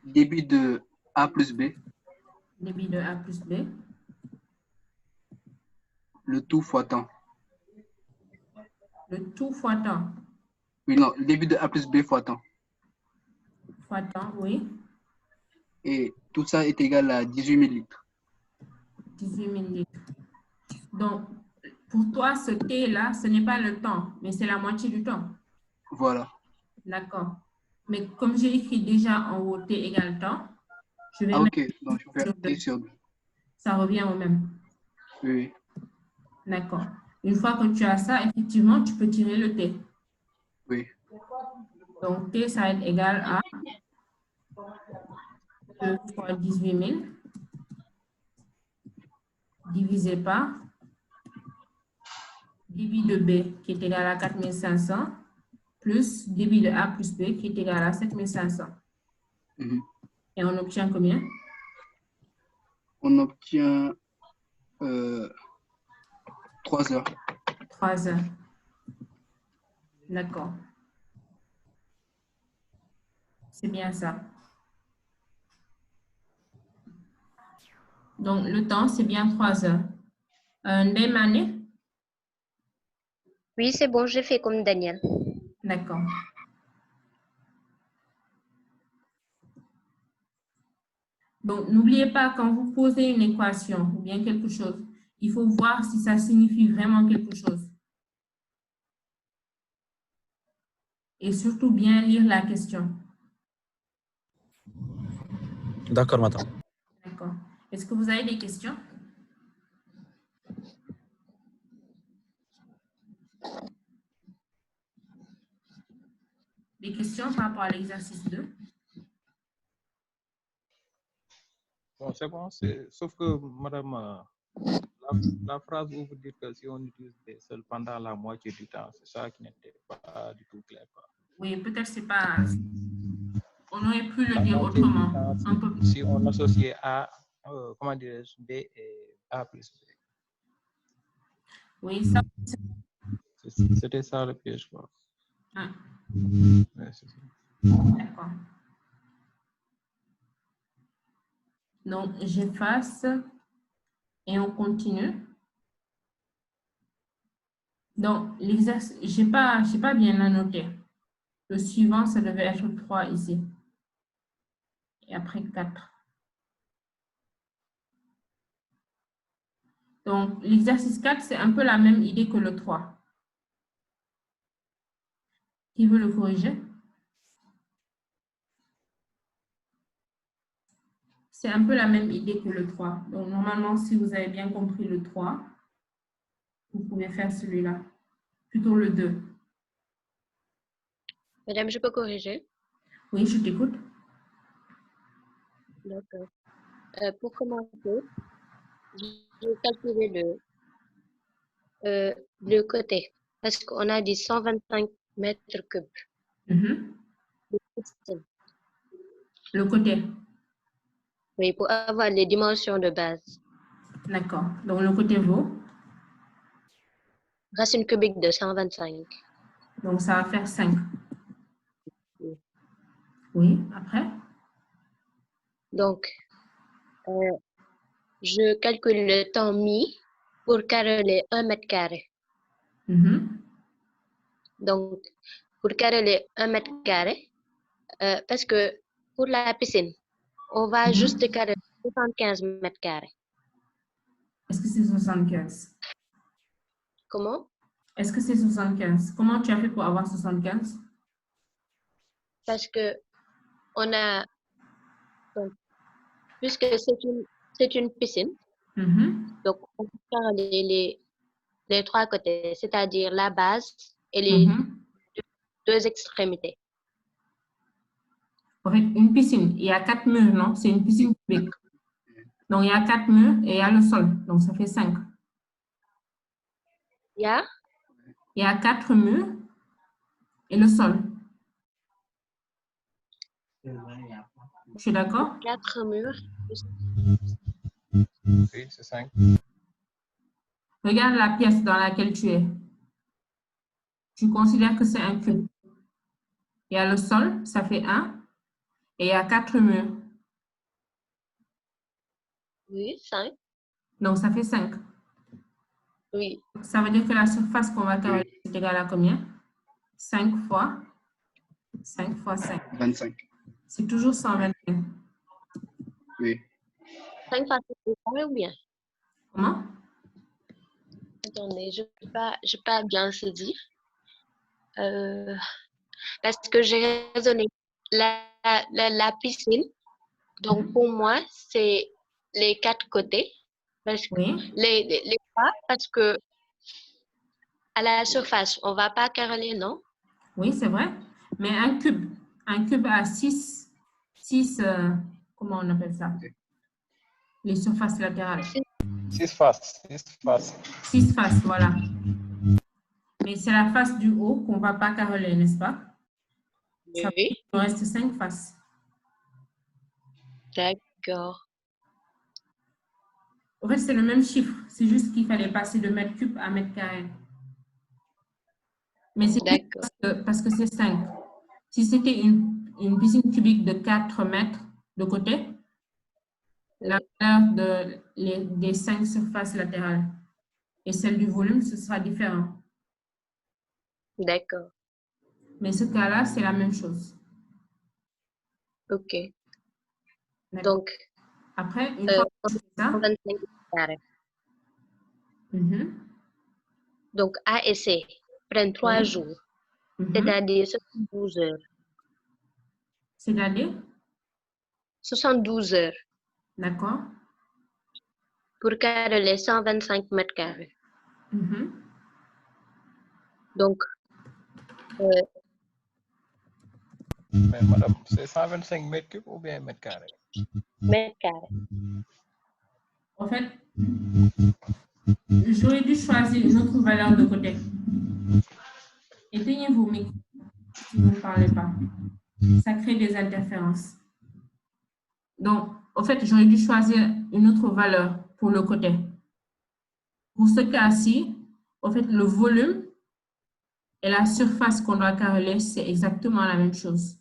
Débit de A plus B. Débit de A plus B. Le tout fois temps. Le tout fois temps. Oui, non, le débit de A plus B fois temps. Fois temps, oui. Et tout ça est égal à 18 000 litres. 18 000 litres. Donc, pour toi, ce T-là, ce n'est pas le temps, mais c'est la moitié du temps. Voilà. D'accord. Mais comme j'ai écrit déjà en haut T égale temps, je vais ok, donc je vais faire T sur 2. Ça revient au même. Oui. D'accord. Une fois que tu as ça, effectivement, tu peux tirer le T. Oui. Donc, T, ça va être égal à 2 fois 18 000 divisé par débit de B qui est égal à 4500 plus débit de A plus B qui est égal à 7500. Et on obtient combien? On obtient 3 heures. 3 heures. D'accord. C'est bien ça. Donc, le temps, c'est bien 3 heures. Mané? Oui, c'est bon, j'ai fait comme Daniel. D'accord. Donc, n'oubliez pas, quand vous posez une équation ou bien quelque chose, il faut voir si ça signifie vraiment quelque chose. Et surtout, bien lire la question. D'accord, madame. D'accord. Est-ce que vous avez des questions? Des questions par rapport à l'exercice 2? Bon, c'est bon, sauf que, madame, la phrase où vous dites que si on utilise des seuls pendant la moitié du temps, c'est ça qui n'était pas du tout clair. Oui, peut-être c'est pas... On aurait pu le dire autrement. Si on associait A, comment dirais-je, B et A plus B. Oui, ça... C'était ça le piège, quoi. Ah. Ouais, c'est ça. D'accord. Donc, j'efface et on continue. Donc, l'exercice, j'ai pas bien annoté. Le suivant, ça devait être 3 ici. Et après 4. Donc, l'exercice 4, c'est un peu la même idée que le 3. Qui veut le corriger? C'est un peu la même idée que le 3. Donc, normalement, si vous avez bien compris le 3, vous pouvez faire celui-là. Plutôt le 2. Madame, je peux corriger? Oui, je t'écoute. D'accord. Pour commencer, je vais calculer le côté. Parce qu'on a dit 125 mètres cubes. Le côté. Oui, pour avoir les dimensions de base. D'accord. Donc, le côté vaut? Racine cubique de 125. Donc, ça va faire 5. Oui, après? Donc, je calcule le temps mis pour caroler 1 mètre carré. Donc, pour caroler 1 mètre carré, parce que pour la piscine, on va juste caroler 75 mètres carrés. Est-ce que c'est 75? Comment? Est-ce que c'est 75? Comment tu as fait pour avoir 75? Parce que on a, donc, puisque c'est une piscine, donc on peut caroler les 3 côtés, c'est-à-dire la base et les 2 extrémités. En fait, une piscine, il y a 4 murs, non? C'est une piscine cubique. Donc, il y a 4 murs et il y a le sol. Donc, ça fait 5. Il y a 4 murs et le sol. Je suis d'accord? 4 murs. Oui, c'est 5. Regarde la pièce dans laquelle tu es. Tu considères que c'est un cube. Il y a le sol, ça fait 1. Et il y a 4 murs. Oui, 5. Donc, ça fait 5. Oui. Ça veut dire que la surface qu'on va caroler, c'est égal à combien? 5 fois 5 fois 5. 25. C'est toujours 125. Oui. 5 fois 5 ou bien? Comment? Attendez, je n'ai pas bien saisi. Parce que j'ai raisonné la piscine. Donc, pour moi, c'est les 4 côtés. Parce que les 3, parce que à la surface, on ne va pas caroler, non? Oui, c'est vrai. Mais un cube a 6, comment on appelle ça? Les surfaces latérales. 6 faces. 6 faces, voilà. Mais c'est la face du haut qu'on ne va pas caroler, n'est-ce pas? Oui. Il reste 5 faces. D'accord. En fait, c'est le même chiffre. C'est juste qu'il fallait passer de mètre cube à mètre carré. Mais c'est parce que c'est 5. Si c'était une piscine cubique de 4 mètres de côté, la valeur des 5 surfaces latérales et celle du volume, ce sera différent. D'accord. Mais ce cas-là, c'est la même chose. OK. Donc, après, une fois que tu fais ça, 25 carrés. Donc, A et C prennent 3 jours, c'est-à-dire 72 heures. C'est-à-dire? 72 heures. D'accord. Pour caroler 125 mètres carrés. Donc, mais madame, c'est 125 mètres cubes ou bien mètres carrés? Mètres carrés. En fait, j'aurais dû choisir une autre valeur de côté. Éteignez vos micros si vous ne parlez pas. Ça crée des interférences. Donc, en fait, j'aurais dû choisir une autre valeur pour le côté. Pour ce cas-ci, en fait, le volume et la surface qu'on doit caroler, c'est exactement la même chose.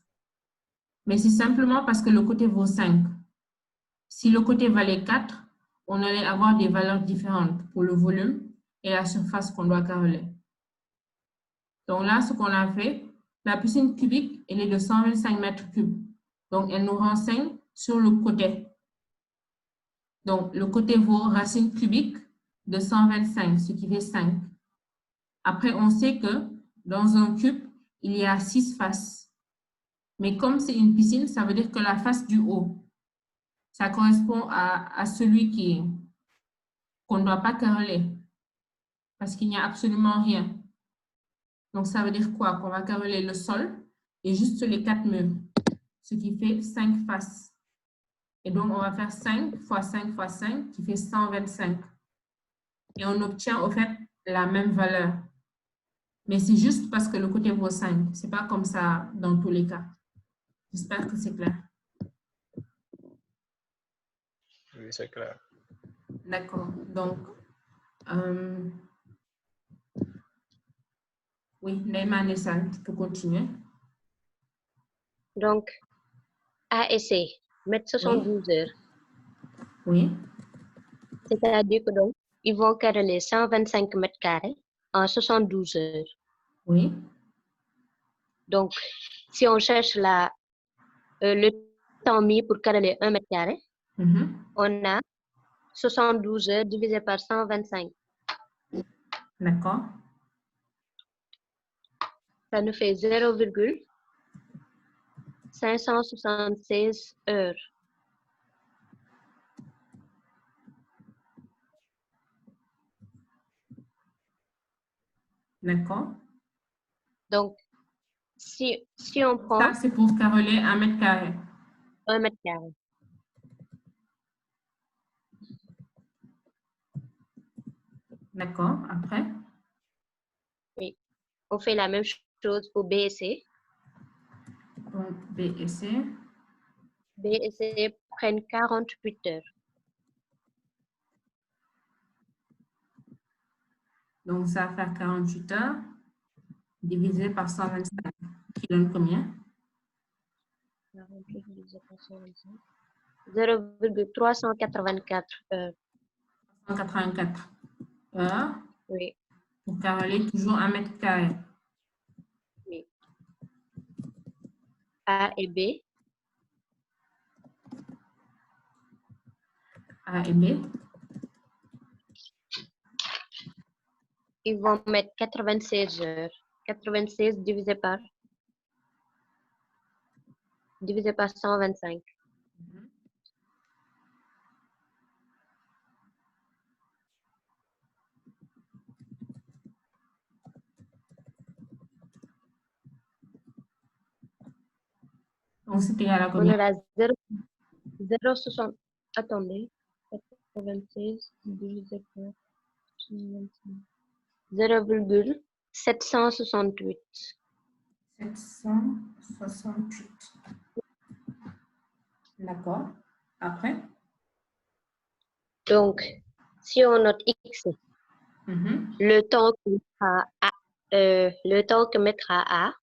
Mais c'est simplement parce que le côté vaut 5. Si le côté valait 4, on allait avoir des valeurs différentes pour le volume et la surface qu'on doit caroler. Donc là, ce qu'on a fait, la piscine cubique, elle est de 125 mètres cubes. Donc, elle nous renseigne sur le côté. Donc, le côté vaut racine cubique de 125, ce qui fait 5. Après, on sait que dans un cube, il y a 6 faces. Mais comme c'est une piscine, ça veut dire que la face du haut, ça correspond à celui qu'on ne doit pas caroler. Parce qu'il n'y a absolument rien. Donc, ça veut dire quoi? Qu'on va caroler le sol et juste les 4 murs. Ce qui fait 5 faces. Et Et donc, on va faire 5 fois 5 fois 5 qui fait 125. Et on obtient au fait la même valeur. Mais c'est juste parce que le côté vaut 5. Ce n'est pas comme ça dans tous les cas. J'espère que c'est clair. Oui, c'est clair. D'accord. Donc, oui, Neymar Nessan, tu peux continuer. Donc, A et C mettent 72 heures. Oui. C'est-à-dire que donc, ils vont caroler 125 mètres carrés en 72 heures. Oui. Donc, si on cherche le temps mis pour caroler 1 mètre carré, on a 72 heures divisé par 125. D'accord. Ça nous fait 0,576 heures. D'accord. Donc, si on prend... Ça, c'est pour caroler 1 mètre carré. 1 mètre carré. D'accord. Après? Oui. On fait la même chose pour B et C. Donc, B et C. B et C prennent 48 heures. Donc, ça va faire 48 heures divisé par 125, qui donne combien? 48 divisé par 125. 0,384 heures. 184 heures. Oui. Pour caroler toujours 1 mètre carré. Oui. A et B. A et B. Ils vont mettre 96 heures. 96 divisé par 125. Donc, c'est égal à On combien? aura 0,60. Attendez. 96 divisé par 125. 0,768. 768. D'accord. Après? Donc, si on note X, le temps que mettra A,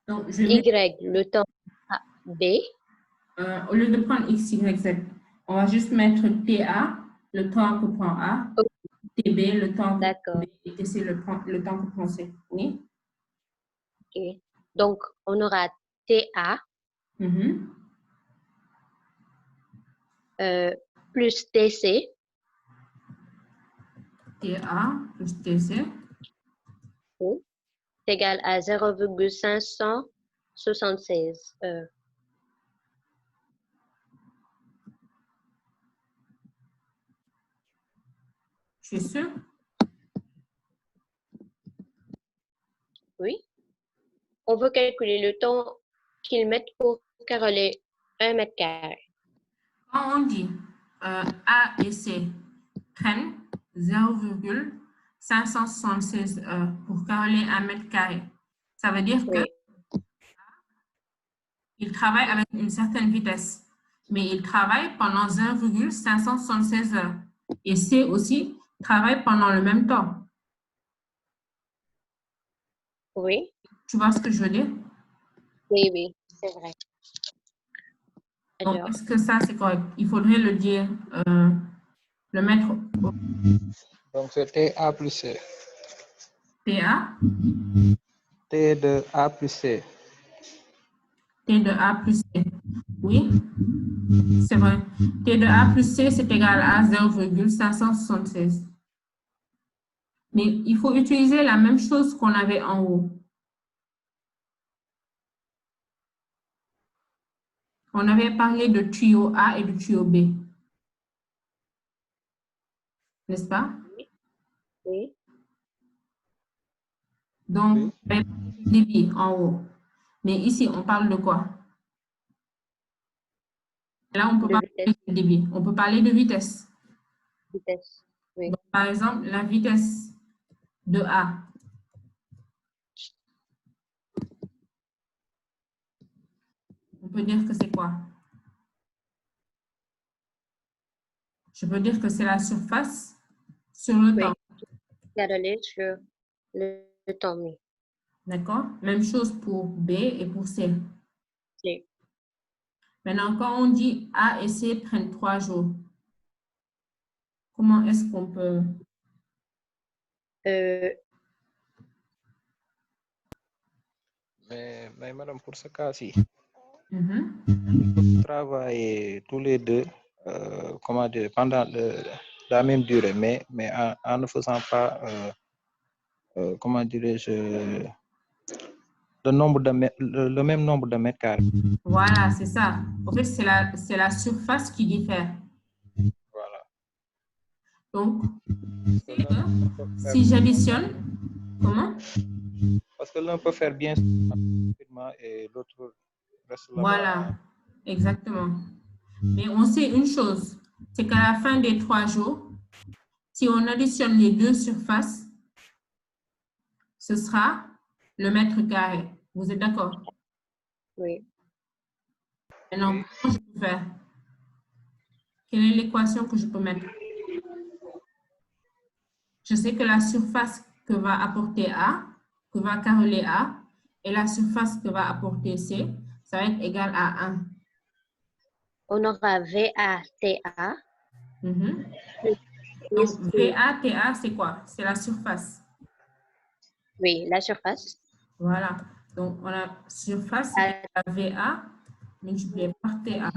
Donc, Y, le temps B. Au lieu de prendre X, Y, Z, on va juste mettre TA, le temps que prend A, TB, le temps que prend B, et TC, le temps que prend C. Oui? Ok. Donc, on aura TA plus TC. TA plus TC. C'est égal à 0,576 heures. Je suis sûre? Oui. On veut calculer le temps qu'ils mettent pour caroler 1 mètre carré. Quand on dit A et C prennent 0,576 heures pour caroler 1 mètre carré, ça veut dire que il travaille avec une certaine vitesse, mais il travaille pendant 0,576 heures. Et C aussi travaille pendant le même temps. Oui. Tu vois ce que je veux dire? Oui, oui, c'est vrai. Donc, est-ce que ça, c'est correct? Il faudrait le dire, le mettre. Donc, c'est TA plus C. TA? T de A plus C. T de A plus C. Oui, c'est vrai. T de A plus C, c'est égal à 0,576. Mais il faut utiliser la même chose qu'on avait en haut. On avait parlé de tuyau A et de tuyau B. N'est-ce pas? Oui. Donc, débit en haut. Mais ici, on parle de quoi? Là, on peut De parler vitesse. de débit. On peut parler de vitesse. Vitesse, oui. Donc, par exemple, la vitesse de A. On peut dire que c'est quoi? Je peux dire que c'est la surface sur le temps. Carolé sur le temps, oui. D'accord? Même chose pour B et pour C. C. Maintenant, quand on dit A et C prennent 3 jours, comment est-ce qu'on peut... Mais madame, pour ce cas-ci, Mhm. ils peuvent travailler tous les deux comment dire, pendant la même durée, mais en ne faisant pas, comment dirais-je, le même nombre de mètres carrés. Voilà, c'est ça. En fait, c'est la surface qui diffère. Voilà. Donc, si j'additionne, comment? Parce que l'un peut faire bien rapidement et l'autre reste là-bas. Voilà, exactement. Mais on sait une chose, c'est qu'à la fin des 3 jours, si on additionne les deux surfaces, ce sera le mètre carré. Vous êtes d'accord? Oui. Maintenant, comment je peux faire? Quelle est l'équation que je peux mettre? Je sais que la surface que va apporter A, que va caroler A, et la surface que va apporter C, ça va être égal à 1. On aura VATA. Donc, VATA, c'est quoi? C'est la surface. Oui, la surface. Voilà. Donc, on a surface, c'est la VA multiplié par TA.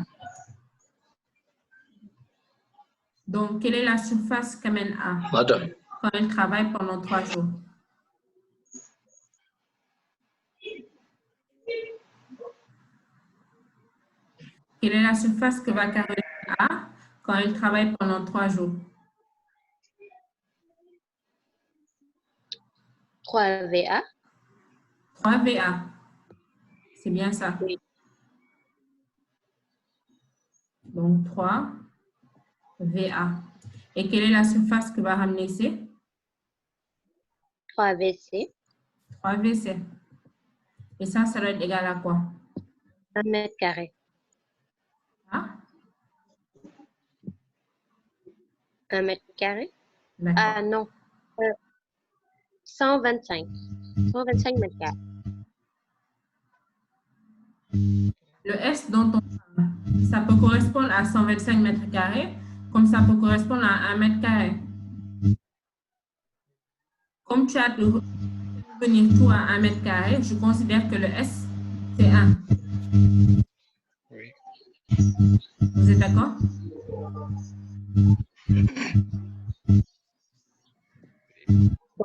Donc, quelle est la surface qu'amène A quand elle travaille pendant 3 jours? Quelle est la surface que va caroler A quand elle travaille pendant 3 jours? 3 VA. 3 VA. C'est bien ça. Oui. Donc, 3 VA. Et quelle est la surface que va ramener C? 3 VC. 3 VC. Et ça doit être égal à quoi? 1 mètre carré. Ah? 1 mètre carré? D'accord. Ah non. 125. 125 mètres carrés. Le S dont on parle, ça peut correspondre à 125 mètres carrés, comme ça peut correspondre à 1 mètre carré. Comme tu as de revenir tout à 1 mètre carré, je considère que le S, c'est 1. Oui. Vous êtes d'accord?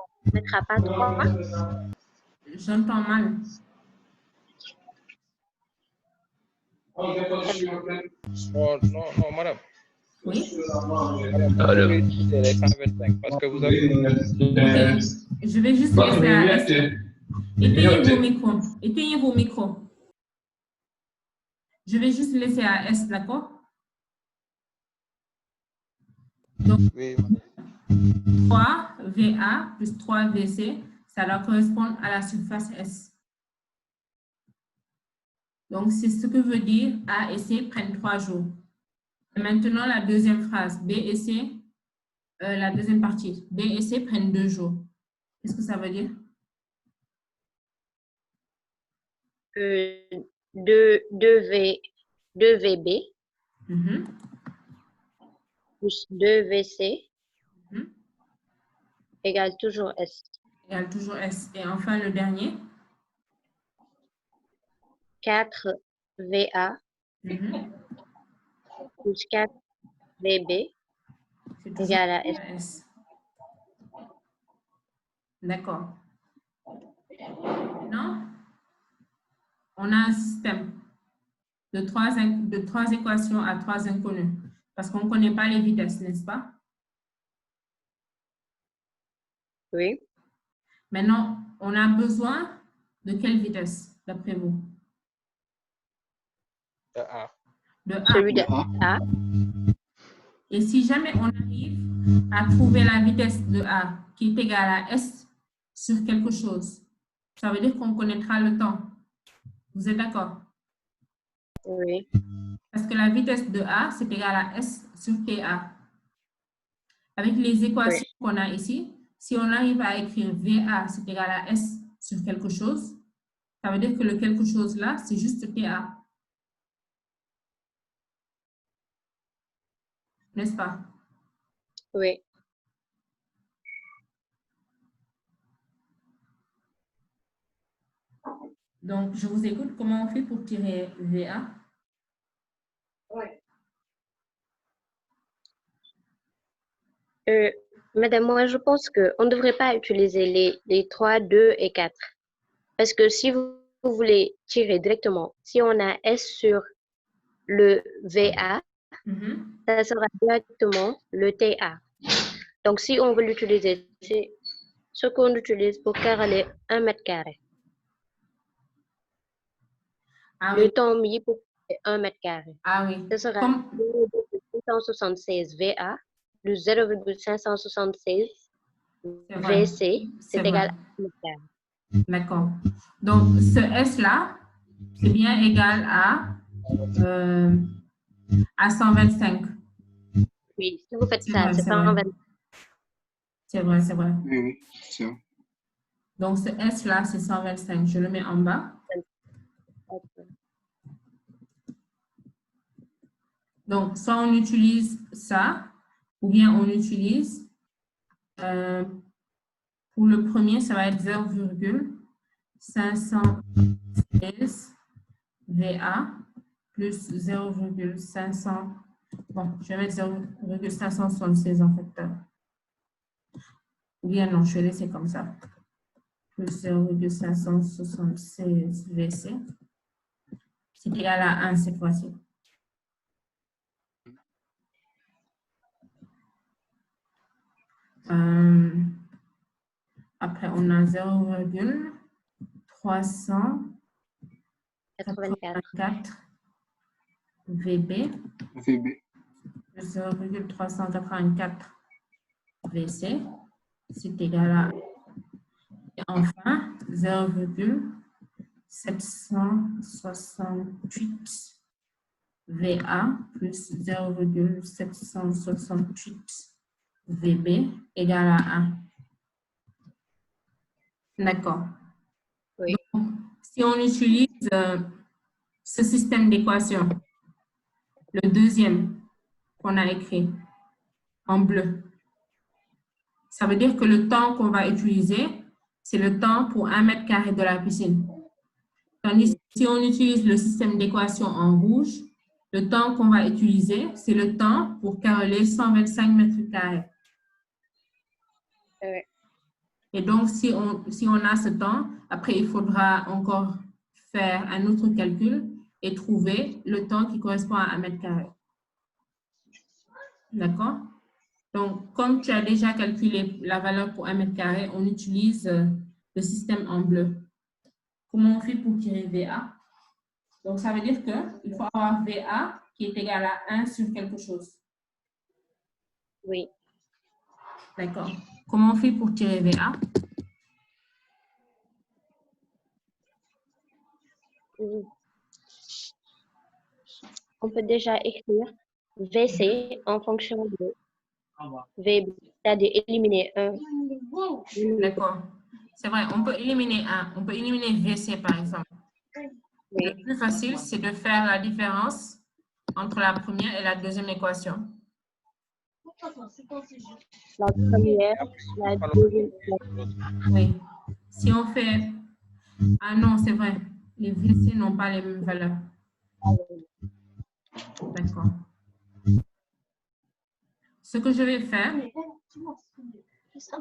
On ne mettra pas 3. J'entends mal. Oh, non, madame. Oui? Madame, les 125 parce que vous avez... Ok. Je vais juste laisser à S. Éteignez vos micros. Éteignez vos micros. Je vais juste laisser à S, d'accord? Donc, oui, 3 VA plus 3 VC, ça doit correspondre à la surface S. Donc, c'est ce que veut dire A et C prennent 3 jours. Et maintenant, la deuxième phrase, B et C, la deuxième partie, B et C prennent 2 jours. Qu'est-ce que ça veut dire? 2 VB plus 2 VC égale toujours S. Égale toujours S. Et enfin, le dernier? 4 VA plus 4 VB égale à S. D'accord. Non? On a un système de trois équations à 3 inconnues. Parce qu'on ne connaît pas les vitesses, n'est-ce pas? Oui. Maintenant, on a besoin de quelle vitesse, d'après vous? De A. De A. Celui de A. Et si jamais on arrive à trouver la vitesse de A qui est égale à S sur quelque chose, ça veut dire qu'on connaîtra le temps. Vous êtes d'accord? Oui. Parce que la vitesse de A, c'est égal à S sur TA. Avec les équations qu'on a ici, si on arrive à écrire VA, c'est égal à S sur quelque chose, ça veut dire que le quelque chose là, c'est juste TA. N'est-ce pas? Oui. Donc, je vous écoute. Comment on fait pour tirer VA? Madame, moi, je pense qu'on ne devrait pas utiliser les 3, 2 et 4. Parce que si vous voulez tirer directement, si on a S sur le VA, ça sera directement le TA. Donc, si on veut l'utiliser, c'est ce qu'on utilise pour caler 1 mètre carré. Ah, le oui. temps mis pour 1 mètre carré. Ah oui. Ce sera 0,576 VA plus 0,576 VC, c'est égal à 1 mètre carré. D'accord. Donc, ce S-là, c'est bien égal à 125. Oui, si vous faites ça, c'est 125. C'est vrai, c'est vrai. Oui, c'est vrai. Donc, ce S-là, c'est 125. Je le mets en bas. Donc, soit on utilise ça, ou bien on utilise, pour le premier, ça va être 0,516 VA plus 0,500. Bon, je vais mettre 0,576 en fait. Ou bien non, je vais laisser comme ça. Plus 0,576 VC. C'est égal à 1 cette fois-ci. Après, on a 0,384 VB. VB. 0,384 VC. C'est égal à... Et enfin, 0,768 VA plus 0,768 VB égale à 1. D'accord. Oui. Donc, si on utilise ce système d'équation, le deuxième qu'on a écrit en bleu, ça veut dire que le temps qu'on va utiliser, c'est le temps pour 1 mètre carré de la piscine. Tandis que si on utilise le système d'équation en rouge, le temps qu'on va utiliser, c'est le temps pour caroler 125 mètres carrés. Oui. Et donc, si on a ce temps, après, il faudra encore faire un autre calcul et trouver le temps qui correspond à 1 mètre carré. D'accord? Donc, comme tu as déjà calculé la valeur pour 1 mètre carré, on utilise le système en bleu. Comment on fait pour tirer VA? Donc, ça veut dire qu'il faut avoir VA qui est égal à 1 sur quelque chose. Oui. D'accord. Comment on fait pour tirer VA? On peut déjà écrire VC en fonction de VB, c'est-à-dire éliminer 1. D'accord. C'est vrai, on peut éliminer 1. On peut éliminer VC, par exemple. Oui. Le plus facile, c'est de faire la différence entre la première et la deuxième équation. La première, la deuxième. Oui. Si on fait... Ah non, c'est vrai. Les VC n'ont pas les mêmes valeurs. D'accord. Ce que je vais faire...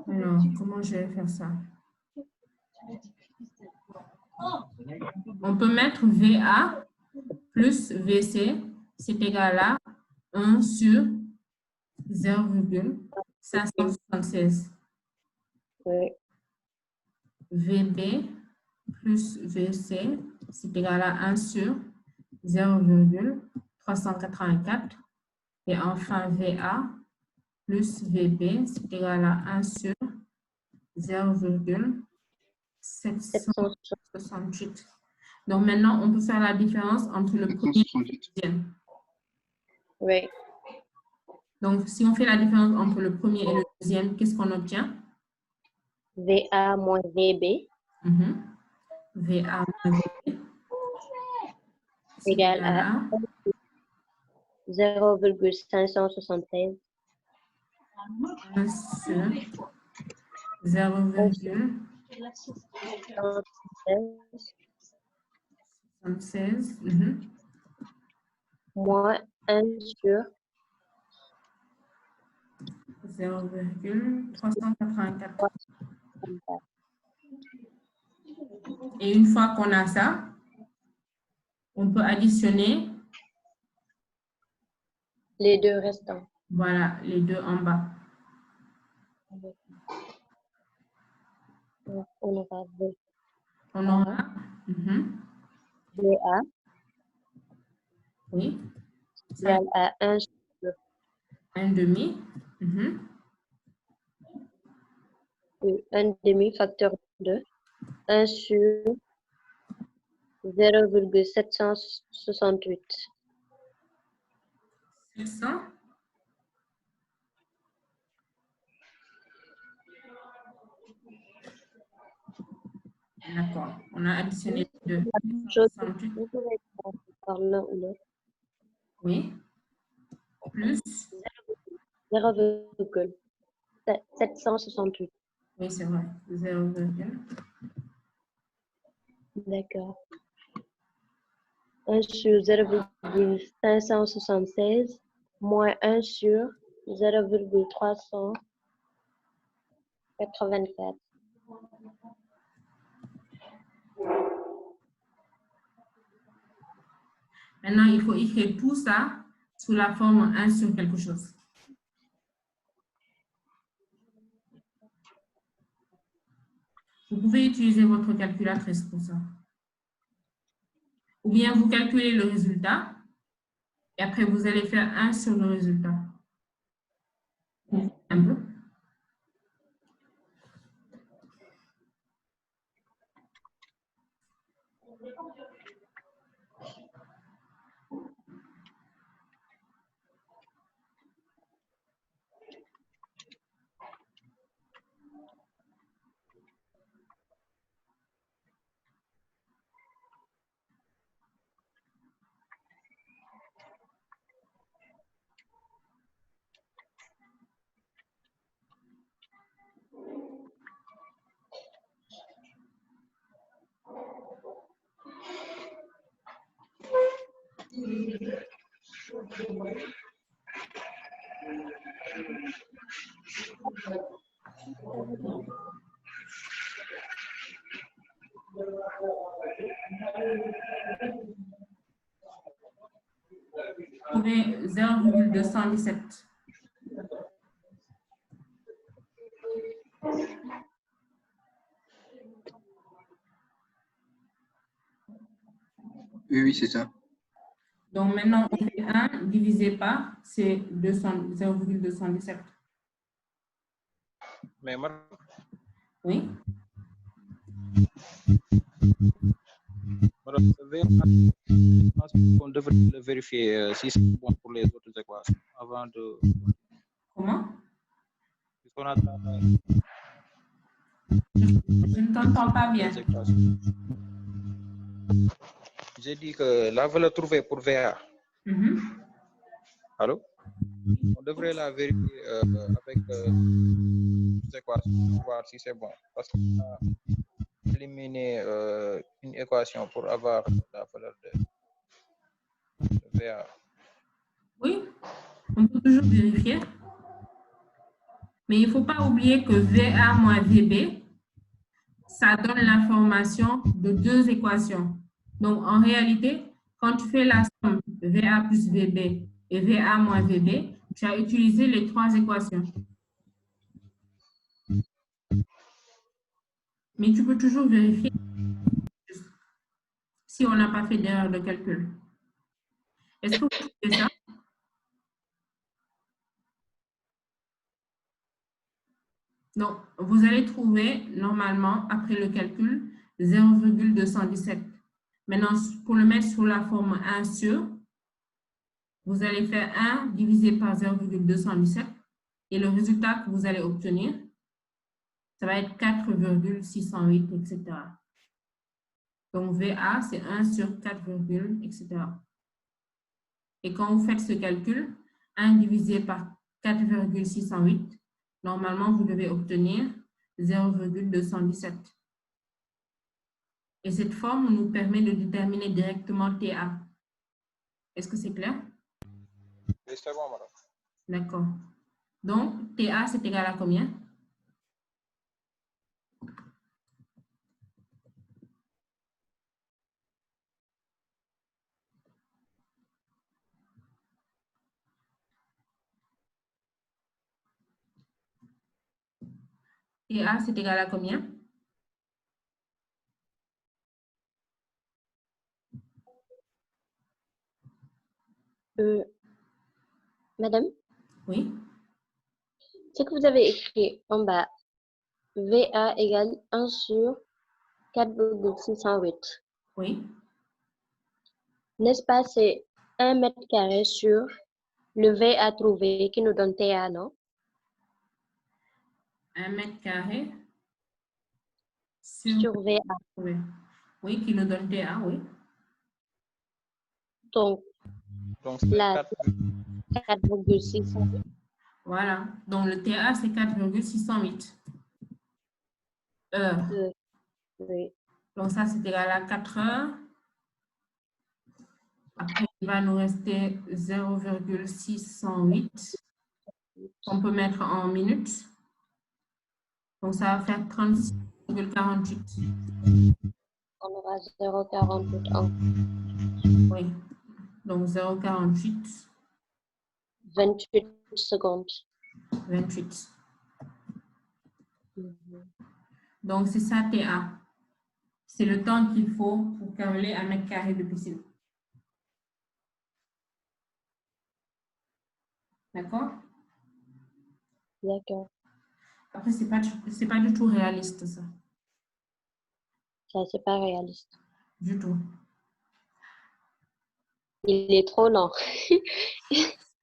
Alors, comment je vais faire ça? On peut mettre VA plus VC, c'est égal à 1 sur 0,576. Oui. VB plus VC, c'est égal à 1 sur 0,384. Et enfin, VA plus VB, c'est égal à 1 sur 0,768. Donc maintenant, on peut faire la différence entre le premier et le deuxième. Oui. Donc, si on fait la différence entre le premier et le deuxième, qu'est-ce qu'on obtient? VA moins VB. VA moins VB. Égal à 0,576. 1 sur 0,76. Moins 1 sur 0,384. Et une fois qu'on a ça, on peut additionner les deux restants. Voilà, les deux en bas. On aura V. On aura VA. Oui. Égal à 1 sur 1 demi. Et 1 demi facteur de 1 sur 0,768. 700. D'accord. On a additionné deux. Par l'un ou l'autre. Oui. Plus 0,768. Oui, c'est vrai. 0, d'accord. 1 sur 0,576 moins 1 sur 0,384. Maintenant, il faut écrire tout ça sous la forme 1 sur quelque chose. Vous pouvez utiliser votre calculatrice pour ça. Ou bien vous calculez le résultat et après vous allez faire 1 sur le résultat. Un peu. Trouvez 0,217. Oui, c'est ça. Donc maintenant, on fait 1 divisé par, c'est 0,217. Mais Oui. on devrait le vérifier si c'est bon pour les autres équations avant de... Comment? Puisqu'on a... Je ne t'entends pas bien. J'ai dit que la valeur trouvée pour VA. Allô? On devrait la vérifier avec les équations pour voir si c'est bon. Parce qu'on a éliminé une équation pour avoir la valeur de VA. Oui, on peut toujours vérifier. Mais il ne faut pas oublier que VA moins VB, ça donne l'information de deux équations. Donc, en réalité, quand tu fais la somme VA plus VB et VA moins VB, tu as utilisé les trois équations. Mais tu peux toujours vérifier si on n'a pas fait d'erreur de calcul. Est-ce que vous trouvez ça? Donc, vous allez trouver normalement, après le calcul, 0,217. Maintenant, pour le mettre sous la forme 1 sur, vous allez faire 1 divisé par 0,217 et le résultat que vous allez obtenir, ça va être 4,608, etc. Donc, VA, c'est 1 sur 4, etc. Et quand vous faites ce calcul, 1 divisé par 4,608, normalement, vous devez obtenir 0,217. Et cette forme nous permet de déterminer directement TA. Est-ce que c'est clair? Oui, c'est bon, madame. D'accord. Donc, TA, c'est égal à combien? TA, c'est égal à combien? Madame? Oui. Ce que vous avez écrit en bas, VA égale 1 sur 4,608. Oui. N'est-ce pas, c'est 1 mètre carré sur le VA trouvé qui nous donne TA, non? 1 mètre carré sur VA. Oui. Oui, qui nous donne TA, oui. Donc là, 4,608. Voilà. Donc, le TA, c'est 4,608 heures. Oui. Donc, ça, c'est égal à 4 heures. Après, il va nous rester 0,608 qu'on peut mettre en minutes. Donc, ça va faire 36,48. On aura 0,48 ans. Oui. Donc, 0,48. 28 secondes. 28. Donc, c'est ça, TA. C'est le temps qu'il faut pour caroler 1 mètre carré de piscine. D'accord? D'accord. Après, c'est pas du tout réaliste, ça. Ça, c'est pas réaliste. Du tout. Il est trop lent.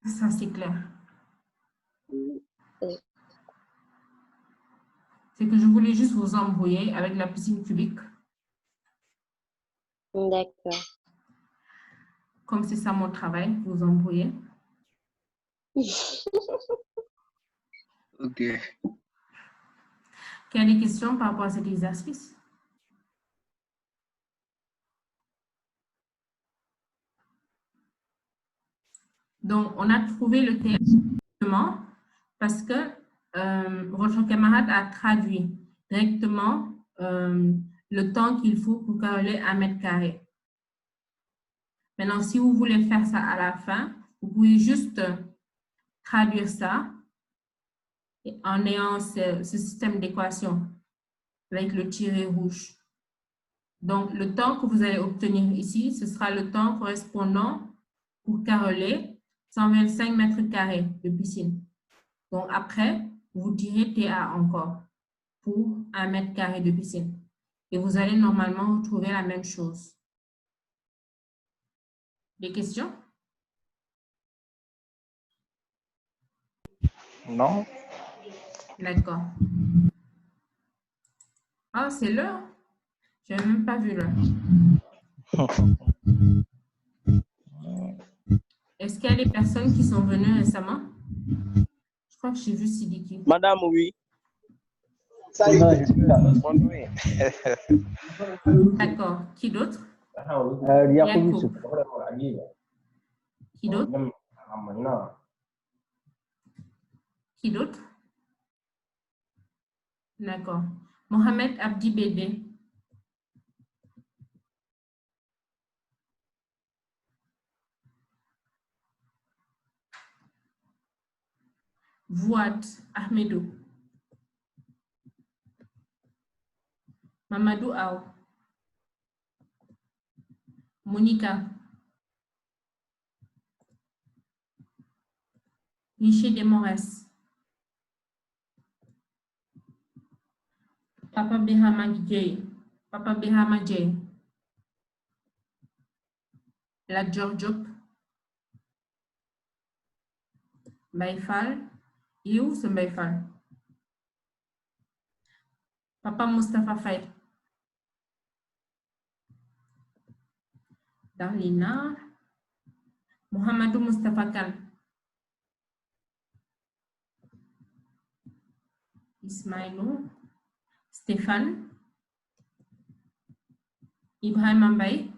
Ça, c'est clair. C'est que je voulais juste vous embrouiller avec la piscine cubique. D'accord. Comme c'est ça mon travail, vous embrouiller. Ok. Quelles sont les questions par rapport à cet exercice? Donc, on a trouvé le directement parce que votre camarade a traduit directement le temps qu'il faut pour caroler 1 mètre carré. Maintenant, si vous voulez faire ça à la fin, vous pouvez juste traduire ça en ayant ce système d'équation avec le tiret rouge. Donc, le temps que vous allez obtenir ici, ce sera le temps correspondant pour caroler 125 mètres carrés de piscine. Donc, après, vous tirez TA encore pour 1 mètre carré de piscine. Et vous allez normalement retrouver la même chose. Des questions? Non. D'accord. Ah, c'est l'heure? Je n'ai même pas vu l'heure. Est-ce qu'il y a des personnes qui sont venues récemment? Je crois que j'ai vu Sidiki. Madame, oui. D'accord. Qui d'autre? Qui d'autre? Qui d'autre? D'accord. Mohamed Abdi Bédé. Vouad Ahmedou. Mamadou Aou. Monica. Richer des Morès. Papa Behama J. Papa Behama J. La Djordjop. Baïfal. Et où ce Baïfal? Papa Mustafa Faye. Darlina. Mohamedou Mustafa Khan. Ismaïlou. Stéphane. Ibrahim Ambaye.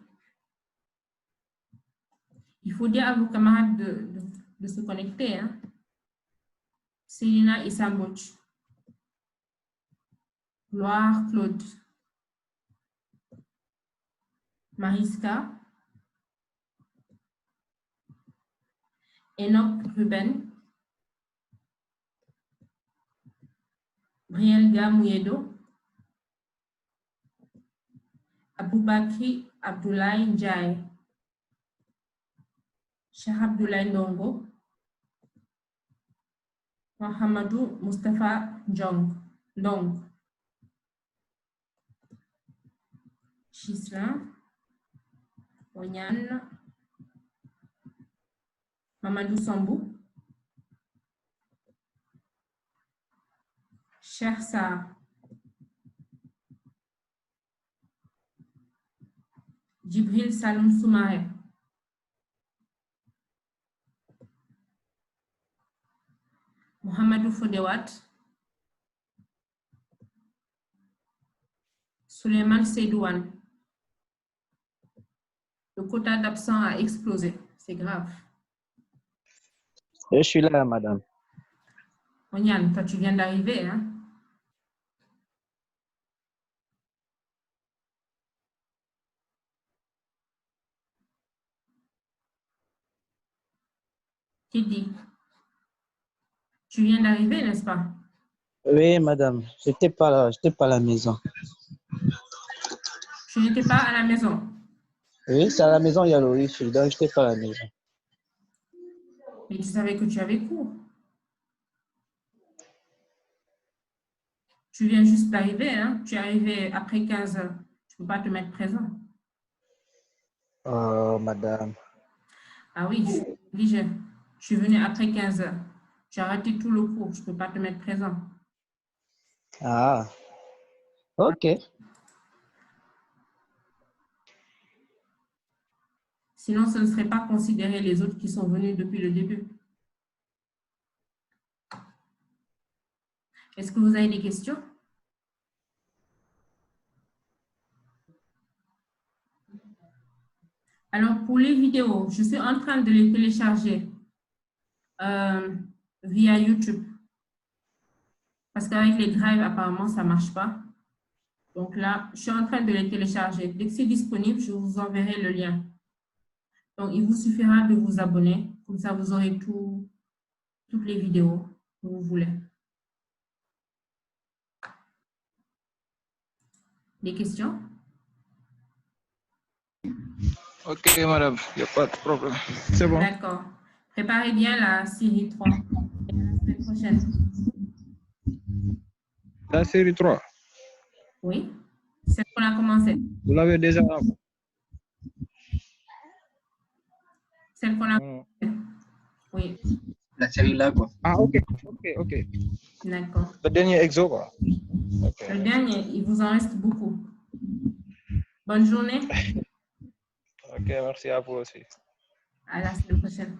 Il faut dire à vos camarades de se connecter. Hein? Célina Issambouch. Gloire Claude. Mariska. Enoch Ruben. Brielga Mouyedo. Aboubakri Abdoulaye Ndiaye. Cheikh Abdoulaye Ndongo. Mohamedou Mustafa Ndong. Chislin. Onyan. Mamadou Sambou. Cheikh Sarr. Djibril Saloum Soumaré. Mohamedou Fodewat. Suleiman Seydouane. Le quota d'absents a explosé. C'est grave. Je suis là, madame. Onyan, toi tu viens d'arriver, hein? Tidi, tu viens d'arriver, n'est-ce pas? Oui, madame. Je n'étais pas là, à la maison. Tu n'étais pas à la maison? Oui, c'est à la maison, il y a le wifi, donc je n'étais pas à la maison. Mais tu savais que tu avais cours. Tu viens juste d'arriver, hein? Tu es arrivé après 15 heures. Tu ne peux pas te mettre présent. Oh, madame. Ah oui, je suis obligée. Je suis venue après 15 heures. Tu as raté tout le cours. Je ne peux pas te mettre présent. Ah, ok. Sinon, ce ne serait pas considéré les autres qui sont venus depuis le début. Est-ce que vous avez des questions? Alors, pour les vidéos, je suis en train de les télécharger via YouTube. Parce qu'avec les drives, apparemment, ça ne marche pas. Donc là, je suis en train de les télécharger. Dès que c'est disponible, je vous enverrai le lien. Donc, il vous suffira de vous abonner. Comme ça, vous aurez toutes les vidéos que vous voulez. Des questions? Ok, madame, il n'y a pas de problème. C'est bon. D'accord. Préparez bien la série 3. Et à la semaine prochaine. La série 3. Oui, c'est ce qu'on a commencé. Vous l'avez déjà? Celle qu'on a commencé. Oui. La série là, quoi. Ah, ok. D'accord. Le dernier exo, quoi. Okay. Le dernier, il vous en reste beaucoup. Bonne journée. Ok, merci à vous aussi. À la semaine prochaine.